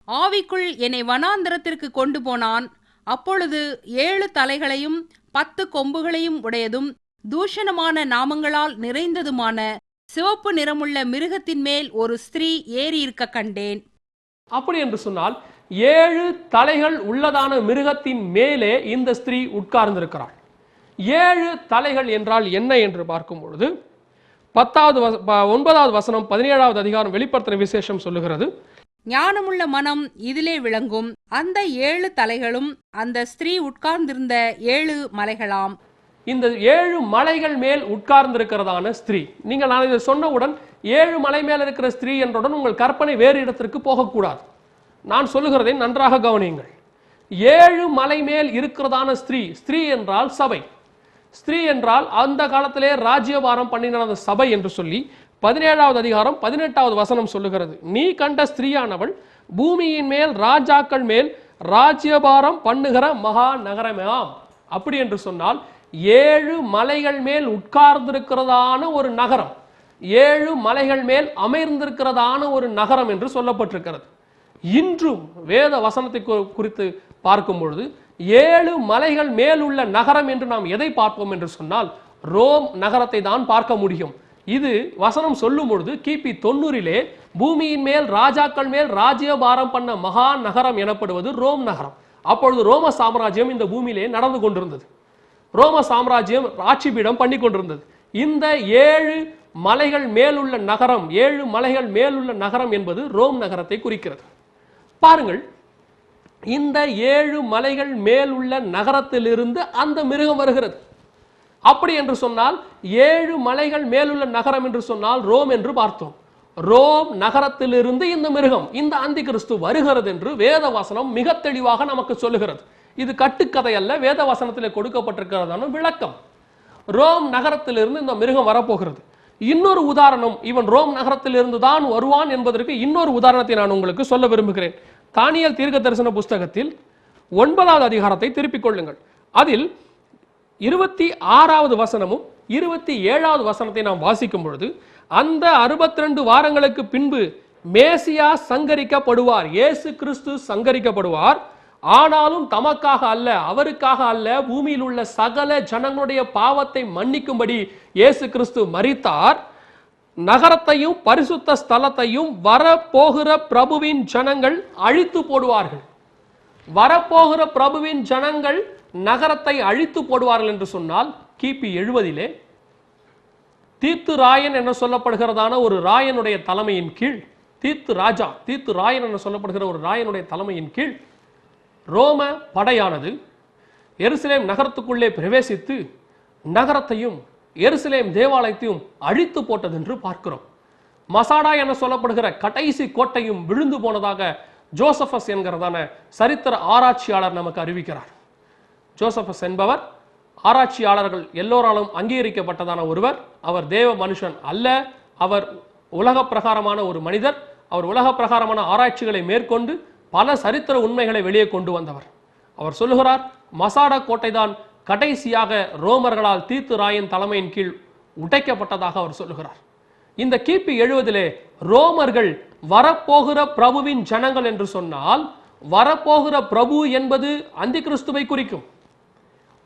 ஆவிக்குள் என்னை வனாந்தரத்திற்கு கொண்டு போனான். அப்பொழுது 7 தலைகளையும் 10 கொம்புகளையும் உடையதும் தூஷணமான நாமங்களால் நிறைந்ததுமான சிவப்பு நிறமுள்ள மிருகத்தின் மேல் ஒரு ஸ்திரீ ஏறி இருக்க கண்டேன். அப்படி என்று சொன்னால் 7 தலைகள் உள்ளதான மிருகத்தின் மேலே இந்த ஸ்திரீ உட்கார்ந்திருக்கிறாள். 7 தலைகள் என்றால் என்ன என்று பார்க்கும் பொழுது 9வது வசனம் 17வது அதிகாரம் வெளிப்படுத்தின விசேஷம் சொல்லுகிறது, ஞானமுள்ள மனம் இதிலே விளங்கும். அந்த 7 தலைகளும் அந்த ஸ்திரீ உட்கார்ந்திருந்த 7 மலைகளாம். இந்த 7 மலைகள் மேல் உட்கார்ந்திருக்கிறதான ஸ்திரீ. நீங்கள் நான் இதை சொன்னவுடன் 7 மலை மேல் இருக்கிற ஸ்திரீ என்றுடன் உங்கள் கற்பனை வேறு இடத்திற்கு போகக்கூடாது. நான் சொல்லுகிறதை நன்றாக கவனியுங்கள். 7 மலை மேல் இருக்கிறதான ஸ்திரீ. ஸ்திரீ என்றால் சபை. ஸ்திரீ என்றால் அந்த காலத்திலே ராஜ்யபாரம் பண்ணின சபை என்று சொல்லி 17வது அதிகாரம் 18வது வசனம் சொல்லுகிறது, நீ கண்ட ஸ்திரீயானவள் பூமியின் மேல் ராஜாக்கள் மேல் ராஜ்யபாரம் பண்ணுகிற மகா நகரமாம். அப்படி என்று சொன்னால் 7 மலைகள் மேல் உட்கார்ந்திருக்கிறதான ஒரு நகரம், 7 மலைகள் மேல் அமர்ந்திருக்கிறதான ஒரு நகரம் என்று சொல்லப்பட்டிருக்கிறது. இன்றும் வேத வசனத்தை குறித்து பார்க்கும் பொழுது 7 மலைகள் மேல் உள்ள நகரம் என்று நாம் எதை பார்ப்போம் என்று சொன்னால் ரோம் நகரத்தை தான் பார்க்க முடியும். இது வசனம் சொல்லும் பொழுது கிபி 90 பூமியின் மேல் ராஜாக்கள் மேல் ராஜ்யபாரம் பண்ண மகா நகரம் எனப்படுவது ரோம் நகரம். அப்பொழுது ரோம சாம்ராஜ்யம் இந்த பூமியிலே நடந்து கொண்டிருந்தது. ரோம சாம்ராஜ்யம் ஆட்சி பீடம் பண்ணி கொண்டிருந்தது. இந்த 7 மலைகள் மேலுள்ள நகரம், 7 மலைகள் மேலுள்ள நகரம் என்பது ரோம் நகரத்தை குறிக்கிறது. பாருங்கள், இந்த 7 மலைகள் மேலுள்ள நகரத்திலிருந்து அந்த மிருகம் வருகிறது. அப்படி என்று சொன்னால் 7 மலைகள் மேலுள்ள நகரம் என்று சொன்னால் ரோம் என்று பார்த்தோம். ரோம் நகரத்திலிருந்து இந்த மிருகம், இந்த அந்தி கிறிஸ்து வருகிறது என்று வேத வசனம் மிக தெளிவாக நமக்கு சொல்லுகிறது. இது கட்டுக்கதை அல்ல, வேத வசனத்தில் கொடுக்கப்பட்டிருக்கிறதான விளக்கம். ரோம் நகரத்திலிருந்து இந்த மிருகம் வரப்போகிறது. இன்னொரு உதாரணம், இவன் ரோம் நகரத்திலிருந்து தான் வருவான் என்பதற்கு இன்னொரு உதாரணத்தை நான் உங்களுக்கு சொல்ல விரும்புகிறேன். தானியேல் தீர்க்க தரிசன புஸ்தகத்தில் 9வது அதிகாரத்தை திருப்பிக் கொள்ளுங்கள். அதில் 26வது வசனமும் 27வது வசனத்தை நாம் வாசிக்கும் பொழுது, அந்த 62 வாரங்களுக்கு பின்பு மேசியா சங்கரிக்கப்படுவார், இயேசு கிறிஸ்து சங்கரிக்கப்படுவார். ஆனாலும் தமக்காக அல்ல, அவருக்காக அல்ல, பூமியில் உள்ள சகல ஜனங்களுடைய பாவத்தை மன்னிக்கும்படி இயேசு கிறிஸ்து மரித்தார். நகரத்தையும் பரிசுத்த ஸ்தலத்தையும் வரப்போகிற பிரபுவின் ஜனங்கள் அழித்து போடுவார்கள். வரப்போகிற பிரபுவின் ஜனங்கள் நகரத்தை அழித்து போடுவார்கள் என்று சொன்னால் கிபி 70 தீத்து ராயன் என சொல்லப்படுகிறதான ஒரு ராயனுடைய தலைமையின் கீழ், தீத்து ராயன் என சொல்லப்படுகிற ஒரு ராயனுடைய தலைமையின் கீழ் ரோம படையானது எருசலேம் நகரத்துக்குள்ளே பிரவேசித்து நகரத்தையும் எருசலேம் தேவாலயத்தையும் அழித்து போட்டது என்று பார்க்கிறோம். மசாடா என சொல்லப்படுகிற கடைசி கோட்டையும் விழுந்து போனதாக ஜோசபஸ் என்கிறதான சரித்திர ஆராய்ச்சியாளர் நமக்கு அறிவிக்கிறார். ஜோசபஸ் என்பவர் ஆராய்ச்சியாளர்கள் எல்லோராலும் அங்கீகரிக்கப்பட்டதான ஒருவர். அவர் தேவ மனுஷன் அல்ல, அவர் உலக பிரகாரமான ஒரு மனிதர். அவர் உலக பிரகாரமான ஆராய்ச்சிகளை மேற்கொண்டு பல சரித்திர உண்மைகளை வெளியே கொண்டு வந்தவர். அவர் சொல்லுகிறார், மசாடா கோட்டை தான் கடைசியாக ரோமர்களால் தீத்து ராயன் தலைமையின் கீழ் உடைக்கப்பட்டதாக அவர் சொல்லுகிறார். இந்த கிபி 70 ரோமர்கள் வரப்போகிற பிரபுவின் ஜனங்கள் என்று சொன்னால், வரப்போகிற பிரபு என்பது அந்தி கிறிஸ்துவை குறிக்கும்.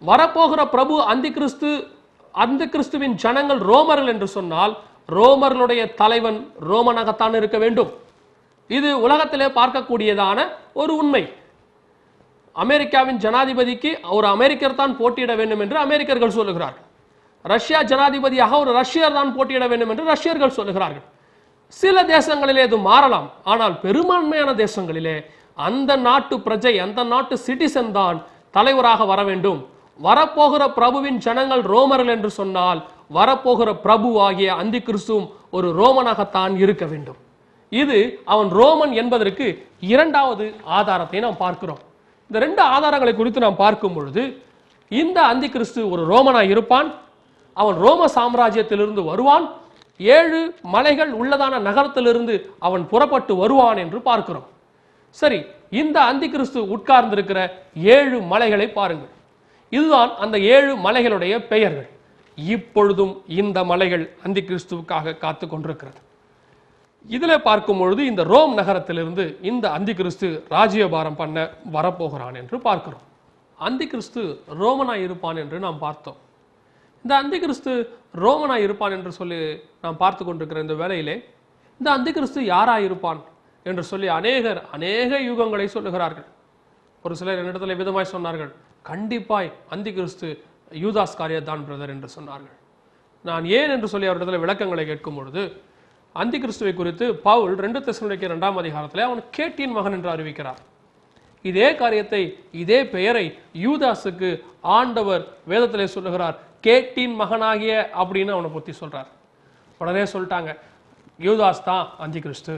வரப்போகிற பிரபு அந்தி கிறிஸ்துவின் ஜனங்கள் ரோமர்கள் என்று சொன்னால், ரோமர்களுடைய தலைவன் ரோமனாகத்தான் இருக்க வேண்டும். இது உலகத்திலே பார்க்கக்கூடியதான ஒரு உண்மை. அமெரிக்காவின் ஜனாதிபதிக்கு ஒரு அமெரிக்கர் தான் போட்டியிட வேண்டும் என்று அமெரிக்கர்கள் சொல்லுகிறார்கள். ரஷ்யா ஜனாதிபதியாக ஒரு ரஷ்யர் தான் போட்டியிட வேண்டும் என்று ரஷ்யர்கள் சொல்லுகிறார்கள். சில தேசங்களிலே இது மாறலாம், ஆனால் பெரும்பான்மையான தேசங்களிலே அந்த நாட்டு பிரஜை, அந்த நாட்டு சிட்டிசன் தான் தலைவராக வர வேண்டும். வரப்போகிற பிரபுவின் ஜனங்கள் ரோமர்கள் என்று சொன்னால், வரப்போகிற பிரபு ஆகிய அந்தி கிறிஸ்துவும் ஒரு ரோமனாகத்தான் இருக்க வேண்டும். இது அவன் ரோமன் என்பதற்கு இரண்டாவது ஆதாரத்தை நாம் பார்க்கிறோம். இந்த ரெண்டு ஆதாரங்களை குறித்து நாம் பார்க்கும் பொழுது, இந்த அந்தி கிறிஸ்து ஒரு ரோமனாய் இருப்பான், அவன் ரோம சாம்ராஜ்யத்திலிருந்து வருவான், 7 மலைகள் உள்ளதான நகரத்திலிருந்து அவன் புறப்பட்டு வருவான் என்று பார்க்கிறோம். சரி, இந்த அந்தி கிறிஸ்து உட்கார்ந்திருக்கிற 7 மலைகளை பாருங்கள். இதுதான் அந்த 7 மலைகளுடைய பெயர்கள். இப்பொழுதும் இந்த மலைகள் அந்தி கிறிஸ்துவுக்காக காத்து கொண்டிருக்கிறது. இதில் பார்க்கும் பொழுது இந்த ரோம் நகரத்திலிருந்து இந்த அந்தி கிறிஸ்து ராஜ்யபாரம் பண்ண வரப்போகிறான் என்று பார்க்கிறோம். அந்தி கிறிஸ்து ரோமனாய் இருப்பான் என்று நாம் பார்த்தோம். இந்த அந்தி கிறிஸ்து ரோமனாய் இருப்பான் என்று சொல்லி நாம் பார்த்து கொண்டிருக்கிற இந்த வேளையிலே, இந்த அந்தி கிறிஸ்து யாராய் இருப்பான் என்று சொல்லி அநேக யுகங்களை சொல்லுகிறார்கள். ஒரு சிலர் என்னிடத்தில் விதமாய் சொன்னார்கள், கண்டிப்பாய் அந்தி கிறிஸ்து யூதாஸ் காரியத் தான் பிரதர் என்று சொன்னார்கள். நான் ஏன் என்று சொல்லி அவரிடத்தில் விளக்கங்களை கேட்கும் பொழுது, அந்தி கிறிஸ்துவை குறித்து பவுல் 2 தெசலோனிக்கேயர் 2ஆம் அதிகாரத்தில் அவன் கேட்டின் மகன் என்று அறிவிக்கிறார். இதே காரியத்தை, இதே பெயரை யூதாஸுக்கு ஆண்டவர் வேதத்திலே சொல்லுகிறார், கேட்டின் மகனாகிய அப்படின்னு அவனை பற்றி சொல்றார். உடனே சொல்லிட்டாங்க, யூதாஸ் தான் அந்தி கிறிஸ்து,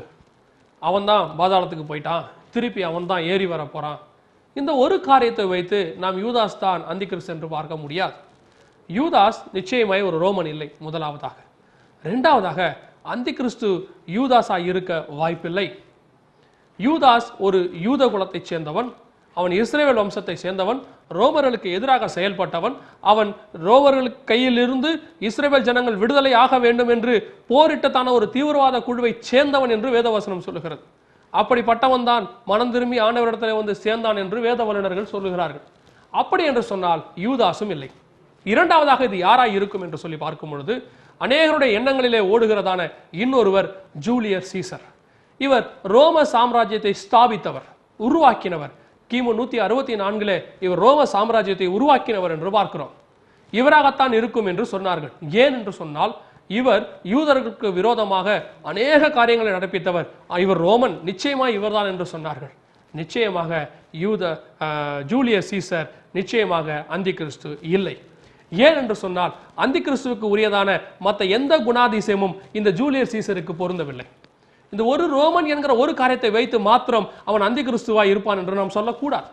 அவன் தான் பாதாளத்துக்கு போயிட்டான், திருப்பி அவன் தான் ஏறி வர போறான். இந்த ஒரு காரியத்தை வைத்து நாம் யூதாஸ் தான் அந்தி கிறிஸ்து என்று பார்க்க முடியாது. யூதாஸ் நிச்சயமாய் ஒரு ரோமன் இல்லை, முதலாவதாக. இரண்டாவதாக, அந்தி கிறிஸ்து யூதாஸாய் இருக்க வாய்ப்பில்லை. யூதாஸ் ஒரு யூத குலத்தைச் சேர்ந்தவன், அவன் இஸ்ரவேல் வம்சத்தை சேர்ந்தவன், ரோமர்களுக்கு எதிராக செயல்பட்டவன், அவன் ரோமர்களுக்கு கையிலிருந்து இஸ்ரவேல் ஜனங்கள் விடுதலை ஆக வேண்டும் என்று போரிட்டதான ஒரு தீவிரவாத குழுவை சேர்ந்தவன் என்று வேதவசனம் சொல்லுகிறது. அப்படிப்பட்டவன் தான் மனம் திரும்பி ஆண்டவரிடத்தில் வந்து சேர்ந்தான் என்று வேத வல்லுநர்கள் சொல்லுகிறார்கள். அப்படி என்று சொன்னால் யூதாசும் இல்லை. இரண்டாவதாக இது யாராய் இருக்கும் என்று சொல்லி பார்க்கும் பொழுது, அநேகருடைய எண்ணங்களிலே ஓடுகிறதான இன்னொருவர் ஜூலியஸ் சீசர். இவர் ரோம சாம்ராஜ்யத்தை ஸ்தாபித்தவர், உருவாக்கினவர். கிமு 164 இவர் ரோம சாம்ராஜ்யத்தை உருவாக்கினவர் என்று பார்க்கிறோம். இவராகத்தான் இருக்கும் என்று சொன்னார்கள். ஏன் என்று சொன்னால், இவர் யூதர்களுக்கு விரோதமாக அநேக காரியங்களை நடப்பித்தவர். இவர் ரோமன், நிச்சயமாக இவர்தான் என்று சொன்னார்கள். நிச்சயமாக ஜூலியஸ் சீசர் நிச்சயமாக அந்தி கிறிஸ்து இல்லை. ஏன் என்று சொன்னால், அந்தி கிறிஸ்துவுக்கு உரியதான மற்ற எந்த குணாதிசயமும் இந்த ஜூலியஸ் சீசருக்கு பொருந்தவில்லை. இந்த ஒரு ரோமன் என்கிற ஒரு காரியத்தை வைத்து மாத்திரம் அவன் அந்தி கிறிஸ்துவாய் இருப்பான் என்று நாம் சொல்லக்கூடாது.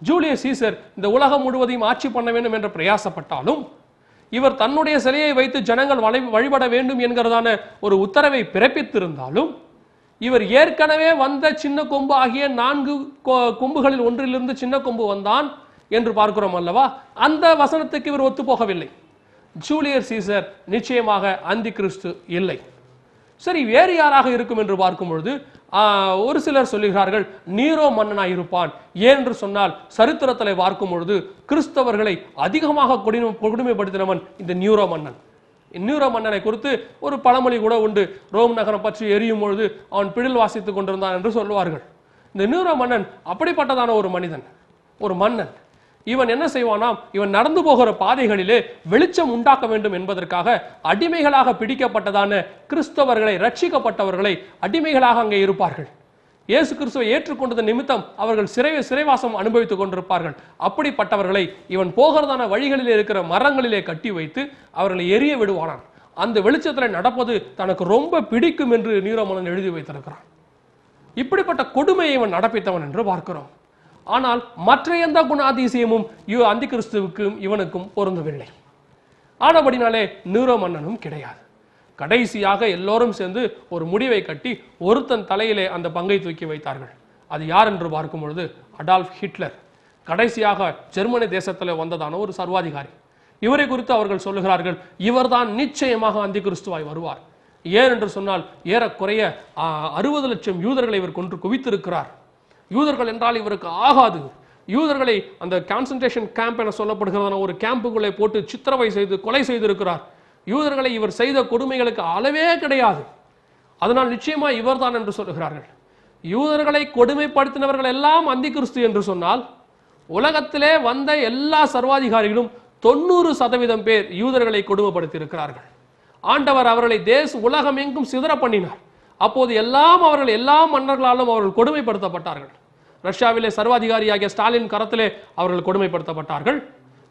ஜூலியஸ் சீசர் இந்த உலகம் முழுவதையும் ஆட்சி பண்ண வேண்டும் என்று பிரயாசப்பட்டாலும், இவர் தன்னுடைய சிலையை வைத்து ஜனங்கள் வழிபட வேண்டும் என்கிறதான ஒரு உத்தரவை பிறப்பித்திருந்தாலும், இவர் ஏற்கனவே வந்த சின்ன கொம்பு ஆகிய 4 கொம்புகளில் ஒன்றிலிருந்து சின்ன கொம்பு வந்தான் என்று பார்க்கிறோம் அல்லவா? அந்த வசனத்துக்கு இவர் ஒத்து போகவில்லை. ஜூலியஸ் சீசர் நிச்சயமாக அந்தி கிறிஸ்து இல்லை. சரி, வேறு யாராக இருக்கும் என்று பார்க்கும் பொழுது ஒரு சிலர் சொல்லுகிறார்கள், நீரோ மன்னனாய் இருப்பான். ஏன் என்று சொன்னால், சரித்திரத்தில் பார்க்கும் பொழுது கிறிஸ்தவர்களை அதிகமாக கொடுமைப்படுத்தினவன் இந்த நீரோ மன்னன். நீரோ மன்னனை குறித்து ஒரு பழமொழி கூட உண்டு. ரோம் நகரம் பற்றி எரியும் பொழுது அவன் பிடில் வாசித்துக் கொண்டிருந்தான் என்று சொல்லுவார்கள். இந்த நீரோ மன்னன் அப்படிப்பட்டதான ஒரு மனிதன், ஒரு மன்னன். இவன் என்ன செய்வானாம், இவன் நடந்து போகிற பாதைகளிலே வெளிச்சம் உண்டாக்க வேண்டும் என்பதற்காக அடிமைகளாக பிடிக்கப்பட்டதான கிறிஸ்தவர்களை, ரட்சிக்கப்பட்டவர்களை அடிமைகளாக அங்கே இருப்பார்கள். இயேசு கிறிஸ்துவை ஏற்றுக்கொண்டது நிமித்தம் அவர்கள் சிறைவாசம் அனுபவித்துக் கொண்டிருப்பார்கள். அப்படிப்பட்டவர்களை இவன் போகிறதான வழிகளிலே இருக்கிற மரங்களிலே கட்டி வைத்து அவர்களை எரிய விடுவானான். அந்த வெளிச்சத்தில் நடப்பது தனக்கு ரொம்ப பிடிக்கும் என்று நீரோ மன்னன் எழுதி வைத்திருக்கிறான். இப்படிப்பட்ட கொடுமையை இவன் நடப்பித்தவன் என்று பார்க்கிறோம். ஆனால் மற்ற எந்த குணாதிசயமும் அந்தி கிறிஸ்துவுக்கும் இவனுக்கும் பொருந்தவில்லை. ஆனபடினாலே நீரோ மன்னனும் கிடையாது. கடைசியாக எல்லோரும் சேர்ந்து ஒரு முடிவை கட்டி ஒருத்தன் தலையிலே அந்த பங்கை தூக்கி வைத்தார்கள். அது யார் என்று பார்க்கும் பொழுது அடால்ஃப் ஹிட்லர். கடைசியாக ஜெர்மனி தேசத்தில் வந்ததான ஒரு சர்வாதிகாரி. இவரை குறித்து அவர்கள் சொல்லுகிறார்கள், இவர்தான் நிச்சயமாக அந்தி கிறிஸ்துவாய் வருவார். ஏன் என்று சொன்னால் ஏறக்குறைய 60 லட்சம் யூதர்களை இவர் கொன்று குவித்திருக்கிறார். யூதர்கள் என்றால் இவருக்கு ஆகாது. யூதர்களை அந்த கான்சன்ட்ரேஷன் கேம்ப் என சொல்லப்படுகிறதான ஒரு கேம்புகளை போட்டு சித்திரவை செய்து கொலை செய்திருக்கிறார். யூதர்களை இவர் செய்த கொடுமைகளுக்கு அளவே கிடையாது. அதனால் நிச்சயமா இவர்தான் என்று சொல்லுகிறார்கள். யூதர்களை கொடுமைப்படுத்தினவர்கள் எல்லாம் அந்தி கிறிஸ்து என்று சொன்னால், உலகத்திலே வந்த எல்லா சர்வாதிகாரிகளும் 90% பேர் யூதர்களை கொடுமைப்படுத்தி இருக்கிறார்கள். ஆண்டவர் அவர்களை உலகம் எங்கும் சிதற பண்ணினார். அப்போது அவர்கள் எல்லா மன்னர்களாலும் அவர்கள் கொடுமைப்படுத்தப்பட்டார்கள். ரஷ்யாவிலே சர்வாதிகாரியாகிய ஸ்டாலின் கரத்திலே அவர்கள் கொடுமைப்படுத்தப்பட்டார்கள்.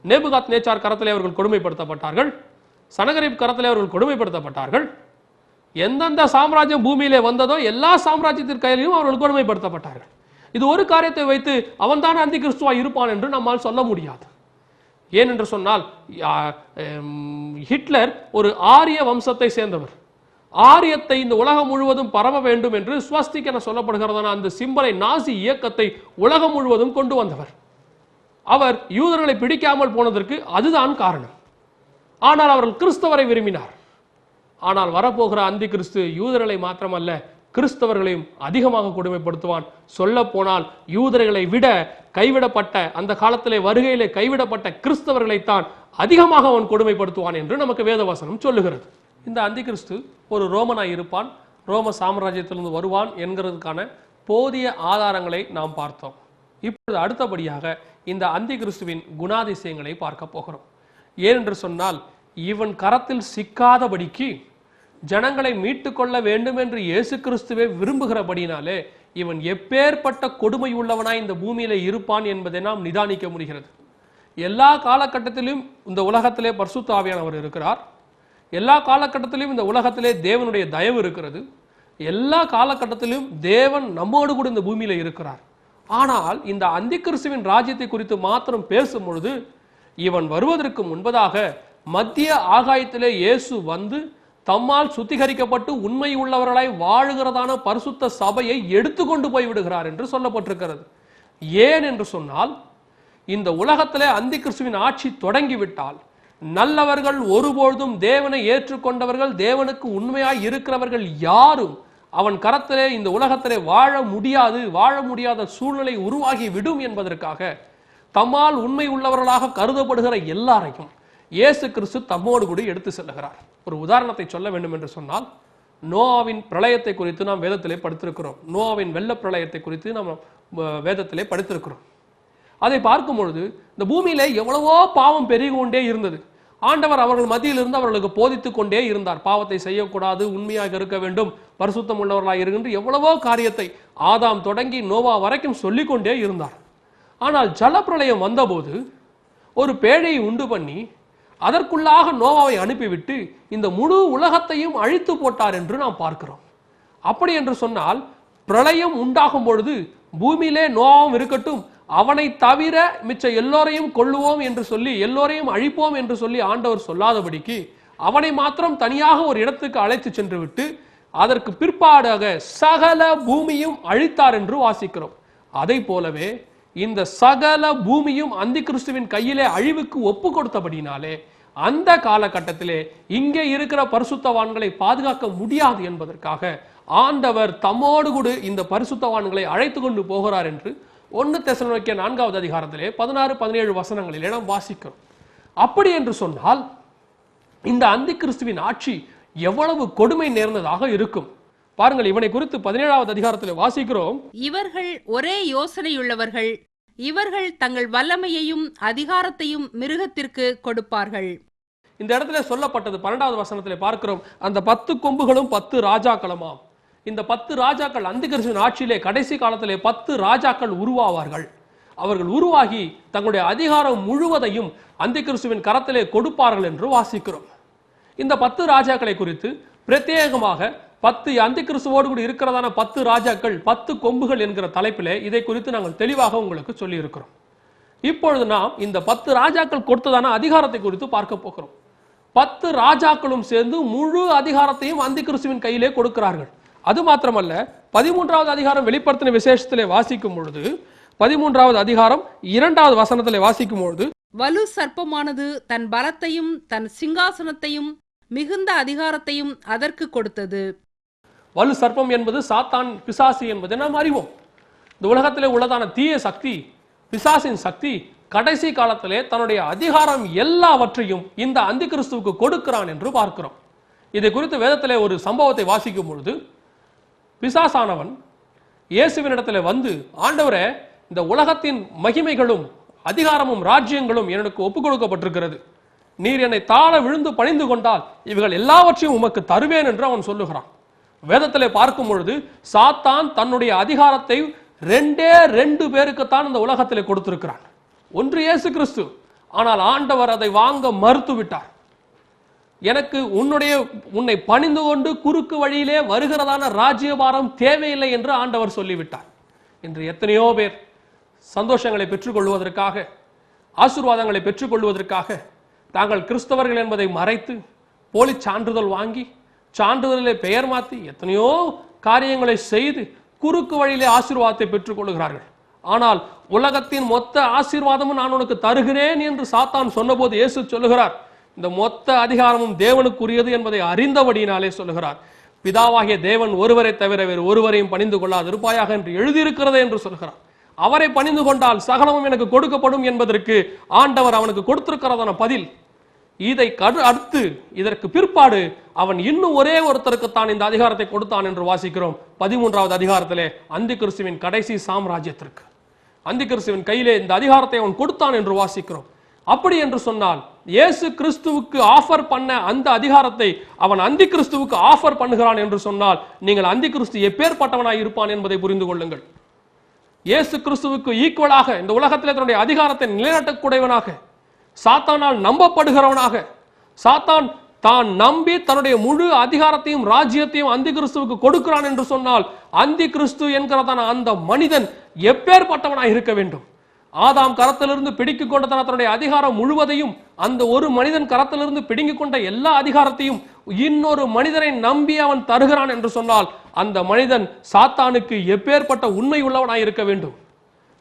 நேபுகாத் நேச்சார் கரத்திலே அவர்கள் கொடுமைப்படுத்தப்பட்டார்கள். சனகரிப் கரத்திலே அவர்கள் கொடுமைப்படுத்தப்பட்டார்கள். எந்தெந்த சாம்ராஜ்யம் பூமியிலே வந்ததோ எல்லா சாம்ராஜ்யத்தின் கையிலும் அவர்கள் கொடுமைப்படுத்தப்பட்டார்கள். இது ஒரு காரியத்தை வைத்து அவன்தான் அந்தி கிறிஸ்துவா இருப்பான் என்று நம்மால் சொல்ல முடியாது. ஏனென்று சொன்னால் ஹிட்லர் ஒரு ஆரிய வம்சத்தை சேர்ந்தவர். ஆரியத்தை இந்த உலகம் முழுவதும் பரவ வேண்டும் என்று ஸ்வஸ்திக் என சொல்லப்படுகிறதான அந்த சிம்பலை, நாசி இயக்கத்தை உலகம் முழுவதும் கொண்டு வந்தவர். அவர் யூதர்களை பிடிக்காமல் போனதற்கு அதுதான் காரணம். ஆனால் அவர்கள் கிறிஸ்தவரை விரும்பினார். ஆனால் வரப்போகிற அந்தி கிறிஸ்து யூதர்களை மாத்திரமல்ல, கிறிஸ்தவர்களையும் அதிகமாக கொடுமைப்படுத்துவான். சொல்ல போனால் யூதர்களை விட கைவிடப்பட்ட அந்த காலத்திலே வருகையிலே கைவிடப்பட்ட கிறிஸ்தவர்களைத்தான் அதிகமாக அவன் கொடுமைப்படுத்துவான் என்று நமக்கு வேதவசனம் சொல்லுகிறது. இந்த அந்தி கிறிஸ்து ஒரு ரோமனாய் இருப்பான், ரோம சாம்ராஜ்யத்திலிருந்து வருவான் என்கிறதுக்கான போதிய ஆதாரங்களை நாம் பார்த்தோம். இப்பொழுது அடுத்தபடியாக இந்த அந்தி கிறிஸ்துவின் குணாதிசயங்களை பார்க்க போகிறோம். ஏனென்று சொன்னால், இவன் கரத்தில் சிக்காதபடிக்கு ஜனங்களை மீட்டு கொள்ள வேண்டும் என்று இயேசு கிறிஸ்துவே விரும்புகிறபடினாலே இவன் எப்பேற்பட்ட கொடுமை உள்ளவனாய் இந்த பூமியில இருப்பான் என்பதை நாம் நிதானிக்க முடிகிறது. எல்லா காலகட்டத்திலும் இந்த உலகத்திலே பரிசுத்த ஆவியானவர் இருக்கிறார். எல்லா காலகட்டத்திலும் இந்த உலகத்திலே தேவனுடைய தயவு இருக்கிறது. எல்லா காலகட்டத்திலும் தேவன் நம்மோடு கூட இந்த பூமியில இருக்கிறார். ஆனால் இந்த அந்தி கிறிஸ்துவின் ராஜ்யத்தை குறித்து மாத்திரம் பேசும் பொழுது, இவன் வருவதற்கு முன்பதாக மத்திய ஆகாயத்திலே இயேசு வந்து தம்மால் சுத்திகரிக்கப்பட்டு உண்மை உள்ளவர்களாய் வாழுகிறதான பரிசுத்த சபையை எடுத்துக்கொண்டு போய் விடுகிறார் என்று சொல்லப்பட்டிருக்கிறது. ஏன் என்று சொன்னால், இந்த உலகத்திலே அந்தி கிறிஸ்துவின் ஆட்சி தொடங்கிவிட்டால் நல்லவர்கள், ஒருபொழுதும் தேவனை ஏற்றுக்கொண்டவர்கள், தேவனுக்கு உண்மையாய் இருக்கிறவர்கள் யாரும் அவன் கரத்திலே இந்த உலகத்திலே வாழ முடியாத சூழ்நிலை உருவாகி விடும் என்பதற்காக தம்மால் உண்மை உள்ளவர்களாக கருதப்படுகிற எல்லாரையும் இயேசு கிறிஸ்து தம்மோடு கூட எடுத்து செல்லுகிறார். ஒரு உதாரணத்தை சொல்ல வேண்டும் என்று சொன்னால், நோவாவின் பிரளயத்தை குறித்து நாம் வேதத்திலே படித்திருக்கிறோம். நோவாவின் வெள்ள பிரளயத்தை குறித்து நாம் வேதத்திலே படித்திருக்கிறோம். அதை பார்க்கும் பொழுது இந்த பூமியிலே எவ்வளவோ பாவம் பெருகி கொண்டே இருந்தது. ஆண்டவர் அவர்கள் மத்தியிலிருந்து அவர்களுக்கு போதித்துக் கொண்டே இருந்தார். பாவத்தை செய்யக்கூடாது, உண்மையாக இருக்க வேண்டும், பரிசுத்தம் உள்ளவர்களாக இருக்கின்ற எவ்வளவோ காரியத்தை ஆதாம் தொடங்கி நோவா வரைக்கும் சொல்லிக் கொண்டே இருந்தார். ஆனால் ஜலப்பிரளயம் வந்தபோது ஒரு பேழையை உண்டு பண்ணி அதற்குள்ளாக நோவாவை அனுப்பிவிட்டு இந்த முழு உலகத்தையும் அழித்து போட்டார் என்று நாம் பார்க்கிறோம். அப்படி என்று சொன்னால், பிரளயம் உண்டாகும் பொழுது பூமியிலே நோவாவும் இருக்கட்டும், அவனை தவிர மிச்ச எல்லோரையும் கொள்ளுவோம் என்று சொல்லி, எல்லோரையும் அழிப்போம் என்று சொல்லி ஆண்டவர் சொல்லாதபடிக்கு அவனை மாத்திரம் தனியாக ஒரு இடத்துக்கு அழைத்து சென்று விட்டு அதற்கு பிற்பாடாக சகல பூமியும் அழித்தார் என்று வாசிக்கிறோம். அதை போலவே இந்த சகல பூமியும் அந்தி கிறிஸ்துவின் கையிலே அழிவுக்கு ஒப்பு கொடுத்தபடினாலே அந்த காலகட்டத்திலே இங்கே இருக்கிற பரிசுத்தவான்களை பாதுகாக்க முடியாது என்பதற்காக ஆண்டவர் தம்மோடு கூட இந்த பரிசுத்தவான்களை அழைத்து கொண்டு போகிறார் என்று 1 தெசலோனிக்கே 4 அதிகாரத்திலே 16-17 வசனங்களிலே நாம் வாசிக்கிறோம். அப்படி என்று சொன்னால், இந்த அந்தி கிறிஸ்துவின் ஆட்சி எவ்வளவு கொடுமை நேர்ந்ததாக இருக்கும் பாருங்கள். இவனை குறித்து 17வது அதிகாரத்தில் வாசிக்கிறோம். இவர்கள் ஒரே யோசனையுள்ளவர்கள், இவர்கள் தங்கள் வல்லமையையும் அதிகாரத்தையும் மிருகத்திற்கு கொடுப்பார்கள். இந்த இடத்துல சொல்லப்பட்டது 12வது வசனத்தில் பார்க்கிறோம், அந்த 10 கொம்புகளும் 10 ராஜாக்களுமாம். இந்த 10 ராஜாக்கள் அந்தி கிறிஸ்துவின் ஆட்சியிலே கடைசி காலத்திலே 10 ராஜாக்கள் உருவாவார்கள். அவர்கள் உருவாகி தங்களுடைய அதிகாரம் முழுவதையும் அந்தி கிறிஸ்துவின் கரத்திலே கொடுப்பார்கள் என்று வாசிக்கிறோம். இந்த 10 ராஜாக்களை குறித்து பிரத்யேகமாக 10 அந்தி கிறிஸ்துவோடு கூட இருக்கிறதான 10 ராஜாக்கள் 10 கொம்புகள் என்கிற தலைப்பிலே இதை குறித்து நாங்கள் தெளிவாக உங்களுக்கு சொல்லி இருக்கிறோம். இப்பொழுது நாம் இந்த 10 ராஜாக்கள் கொடுத்ததான அதிகாரத்தை குறித்து பார்க்க போகிறோம். 10 ராஜாக்களும் சேர்ந்து முழு அதிகாரத்தையும் அந்தி கிறிஸ்துவின் கையிலே கொடுக்கிறார்கள். அது மாத்திரமல்ல, 13வது அதிகாரம் வெளிப்படுத்தின விசேஷத்திலே வாசிக்கும் பொழுது 13வது அதிகாரம் 2வது வசனத்திலே வாசிக்கும் பொழுது, வலு சர்ப்பமானது தன் பலத்தையும் தன் சிங்காசனத்தையும் மிகுந்த அதிகாரத்தையும் அதற்கு கொடுத்தது. வலு சர்ப்பம் என்பது சாத்தான், பிசாசு என்பதை நாம் அறிவோம். இந்த உலகத்திலே உள்ளதான தீய சக்தி, பிசாசின் சக்தி கடைசி காலத்திலே தன்னுடைய அதிகாரம் எல்லாவற்றையும் இந்த அந்தி கிறிஸ்துவுக்கு கொடுக்கிறான் என்று பார்க்கிறோம். இதை குறித்து வேதத்திலே ஒரு சம்பவத்தை வாசிக்கும் பொழுது, பிசாசானவன் இயேசுவினிடத்தில் வந்து, ஆண்டவரே, இந்த உலகத்தின் மகிமைகளும் அதிகாரமும் ராஜ்யங்களும் எனக்கு ஒப்புக் கொடுக்கப்பட்டிருக்கிறது, நீர் என்னை தாழ விழுந்து பணிந்து கொண்டால் இவைகள் எல்லாவற்றையும் உமக்கு தருவேன் என்று அவன் சொல்லுகிறான். வேதத்திலே பார்க்கும் பொழுது சாத்தான் தன்னுடைய அதிகாரத்தை 2 பேருக்குத்தான் இந்த உலகத்திலே கொடுத்திருக்கிறான். ஒன்று இயேசு கிறிஸ்து. ஆனால் ஆண்டவர் அதை வாங்க மறுத்து விட்டார். எனக்கு உன்னை பணிந்து கொண்டு குறுக்கு வழியிலே வருகிறதான ராஜ்யபாரம் தேவையில்லை என்று ஆண்டவர் சொல்லிவிட்டார். இன்று எத்தனையோ பேர் சந்தோஷங்களை பெற்றுக்கொள்வதற்காக, ஆசீர்வாதங்களை பெற்றுக்கொள்வதற்காக தாங்கள் கிறிஸ்தவர்கள் என்பதை மறைத்து போலி சான்றிதழ் வாங்கி சான்றிதழிலே பெயர் மாற்றி எத்தனையோ காரியங்களை செய்து குறுக்கு வழியிலே ஆசீர்வாதத்தை பெற்றுக் கொள்கிறார்கள். ஆனால் உலகத்தின் மொத்த ஆசீர்வாதமும் நான் உனக்கு தருகிறேன் என்று சாத்தான் சொன்னபோது இயேசு சொல்லுகிறார், இந்த மொத்த அதிகாரமும் தேவனுக்குரியது என்பதை அறிந்தபடியினாலே சொல்லுகிறார், பிதாவாகிய தேவன் ஒருவரை தவிர வேறு ஒருவரையும் பணிந்து கொள்ளாதிருப்பாயாக என்று எழுதியிருக்கிறது என்று சொல்கிறார். அவரை பணிந்து கொண்டால் சகலமும் எனக்கு கொடுக்கப்படும் என்பதற்கு ஆண்டவர் அவனுக்கு கொடுத்திருக்கிறதான பதில். இதை அடுத்து இதற்கு பிற்பாடு அவன் இன்னும் ஒரே ஒருத்தருக்குத்தான் இந்த அதிகாரத்தை கொடுத்தான் என்று வாசிக்கிறோம். 13வது அதிகாரத்திலே அந்தி கிறிஸ்துவின் கடைசி சாம்ராஜ்யத்திற்கு அந்தி கிறிஸ்துவின் கையிலே இந்த அதிகாரத்தை அவன் கொடுத்தான் என்று வாசிக்கிறோம். அப்படி என்று சொன்னால் இயேசு கிறிஸ்துவுக்கு ஆஃபர் பண்ண அந்த அதிகாரத்தை அவன் அந்தி கிறிஸ்துவுக்கு ஆஃபர் பண்ணுகிறான் என்று சொன்னால் நீங்கள் அந்தி கிறிஸ்து எப்பேற்பட்டவனாய் இருப்பான் என்பதை புரிந்து கொள்ளுங்கள். இயேசு கிறிஸ்துவுக்கு ஈக்குவலாக இந்த உலகத்திலே தன்னுடைய அதிகாரத்தை நிலைநாட்டக்கூடியவனாக, சாத்தானால் நம்பப்படுகிறவனாக, சாத்தான் தான் நம்பி தன்னுடைய முழு அதிகாரத்தையும் ராஜ்யத்தையும் அந்தி கிறிஸ்துவுக்கு கொடுக்கிறான் என்று சொன்னால் அந்தி கிறிஸ்து என்கிறதான அந்த மனிதன் எப்பேற்பட்டவனாய் இருக்க வேண்டும். ஆதாம் கரத்திலிருந்து பிடிக்கிக் கொண்ட தன்னுடைய அதிகாரம் முழுவதையும், அந்த ஒரு மனிதன் கரத்திலிருந்து பிடுங்கிக் கொண்ட எல்லா அதிகாரத்தையும் இன்னொரு மனிதனை நம்பி அவன் தருகிறான் என்று சொன்னால் அந்த மனிதன் சாத்தானுக்கு எப்பேற்பட்ட உண்மை உள்ளவனாய் இருக்க வேண்டும்.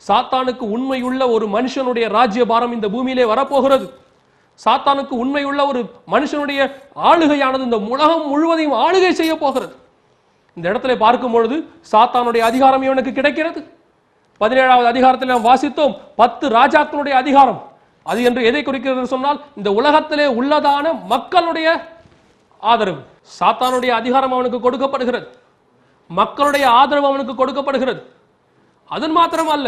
சாத்தானுக்கு உண்மையுள்ள ஒரு மனுஷனுடைய ராஜ்யபாரம் இந்த பூமியிலே வரப்போகிறது. சாத்தானுக்கு உண்மையுள்ள ஒரு மனுஷனுடைய ஆளுகையானது இந்த உலகம் முழுவதையும் ஆளுகை செய்ய போகிறது. இந்த இடத்துல பார்க்கும் பொழுது சாத்தானுடைய அதிகாரம் இவனுக்கு கிடைக்கிறது. 17வது அதிகாரத்தில் நாம் வாசித்தோம் 10 ராஜாக்களுடைய அதிகாரம். அது என்று எதை குறிக்கிறது சொன்னால் இந்த உலகத்திலே உள்ளதான மக்களுடைய ஆதரவு. சாத்தானுடைய அதிகாரம் அவனுக்கு கொடுக்கப்படுகிறது, மக்களுடைய ஆதரவு அவனுக்கு கொடுக்கப்படுகிறது. அது மாத்திரம் அல்ல,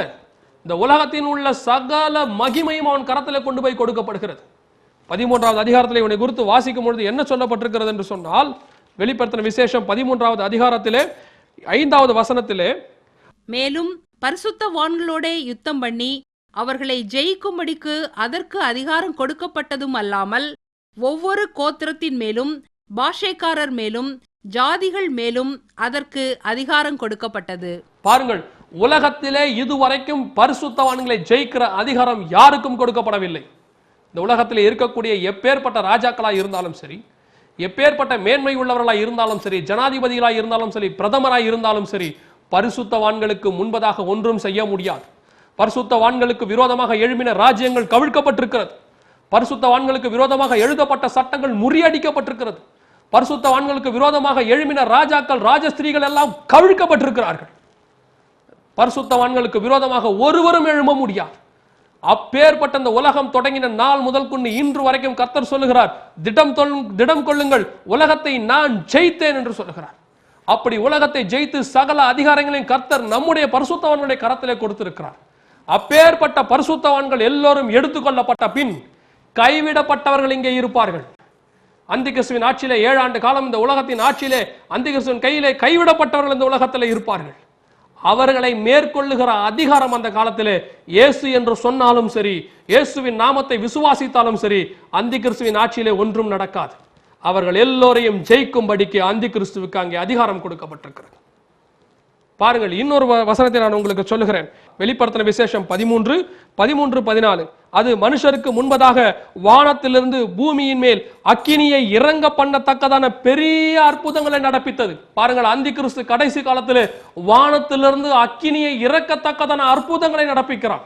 இந்த உலகத்தின் உள்ள சகல மகிமையும் அவன் கரத்தில் கொண்டு போய் கொடுக்கப்படுகிறது. 13வது அதிகாரத்தில் இவனை குறித்து வாசிக்கும் பொழுது என்ன சொல்லப்பட்டிருக்கிறது என்று சொன்னால், வெளிப்படுத்தின விசேஷம் 13வது அதிகாரத்திலே 5வது வசனத்திலே, மேலும் பரிசுத்தவான்களோட யுத்தம் பண்ணி அவர்களை ஜெயிக்கும்படிக்கு அதற்கு அதிகாரம் கொடுக்கப்பட்டதும் அல்லாமல் ஒவ்வொரு கோத்திரத்தின் மேலும் பாஷைக்காரர் மேலும் ஜாதிகள் மேலும் அதற்கு அதிகாரம் கொடுக்கப்பட்டது. பாருங்கள், உலகத்திலே இதுவரைக்கும் பரிசுத்தவான்களை ஜெயிக்கிற அதிகாரம் யாருக்கும் கொடுக்கப்படவில்லை. இந்த உலகத்திலே இருக்கக்கூடிய எப்பேற்பட்ட ராஜாக்களாய் இருந்தாலும் சரி, எப்பேற்பட்ட மேன்மை உள்ளவர்களாய் இருந்தாலும் சரி, ஜனாதிபதிகளாய் இருந்தாலும் சரி, பிரதமராய் இருந்தாலும் சரி, பரிசுத்தவான்களுக்கு முன்பதாக ஒன்றும் செய்ய முடியாது. பரிசுத்தவான்களுக்கு விரோதமாக எழும்பின ராஜ்யங்கள் கவிழ்க்கப்பட்டிருக்கிறது. பரிசுத்தவான்களுக்கு விரோதமாக எழுதப்பட்ட சட்டங்கள் முறியடிக்கப்பட்டிருக்கிறது. பரிசுத்தவான்களுக்கு விரோதமாக எழும்பின ராஜாக்கள், ராஜஸ்திரீகள் எல்லாம் கவிழ்க்கப்பட்டிருக்கிறார்கள். பரிசுத்தவான்களுக்கு விரோதமாக ஒருவரும் எழும்ப முடியாது. அப்பேற்பட்ட அந்த உலகம் தொடங்கின நாள் முதல் கொண்டு இன்று வரைக்கும் கர்த்தர் சொல்லுகிறார், திடம் கொள்ளுங்கள், உலகத்தை நான் ஜெயித்தேன் என்று சொல்லுகிறார். அப்படி உலகத்தை ஜெயித்து சகல அதிகாரங்களையும் கர்த்தர் நம்முடைய பரிசுத்தவான்களுடைய கரத்திலே கொடுத்திருக்கிறார். அப்பேற்பட்ட பரிசுத்தவான்கள் எல்லோரும் எடுத்துக்கொள்ளப்பட்ட பின் கைவிடப்பட்டவர்கள் இங்கே இருப்பார்கள். அந்திகிறிஸ்துவின் ஆட்சியிலே 7 ஆண்டு காலம் இந்த உலகத்தின் ஆட்சியிலே அந்திகிறிஸ்துவின் கையிலே கைவிடப்பட்டவர்கள் இந்த உலகத்திலே இருப்பார்கள். அவர்களை மேற்கொள்ளுகிற அதிகாரம் அந்த காலத்திலே இயேசு என்று சொன்னாலும் சரி, இயேசுவின் நாமத்தை விசுவாசித்தாலும் சரி, அந்திகிறிஸ்துவின் ஆட்சியிலே ஒன்றும் நடக்காது. அவர்கள் எல்லோரையும் ஜெயிக்கும்படிக்கு அந்திகிறிஸ்துவுக்கு அங்கே அதிகாரம் கொடுக்கப்பட்டிருக்கிறது. பாருங்கள், இன்னொரு வசனத்தை நான் உங்களுக்கு சொல்லுகிறேன். வெளிப்படுத்தின விசேஷம் 13:14. அது மனுஷருக்கு முன்பதாக வானத்திலிருந்து பூமியின் மேல் அக்கினியை இறங்க பண்ணத்தக்கதான பெரிய அற்புதங்களை நடப்பித்தது. பாருங்கள், அந்திகிறிஸ்து கடைசி காலத்திலே வானத்திலிருந்து அக்கினியை இறக்கத்தக்கதான அற்புதங்களை நடப்பிக்கிறான்.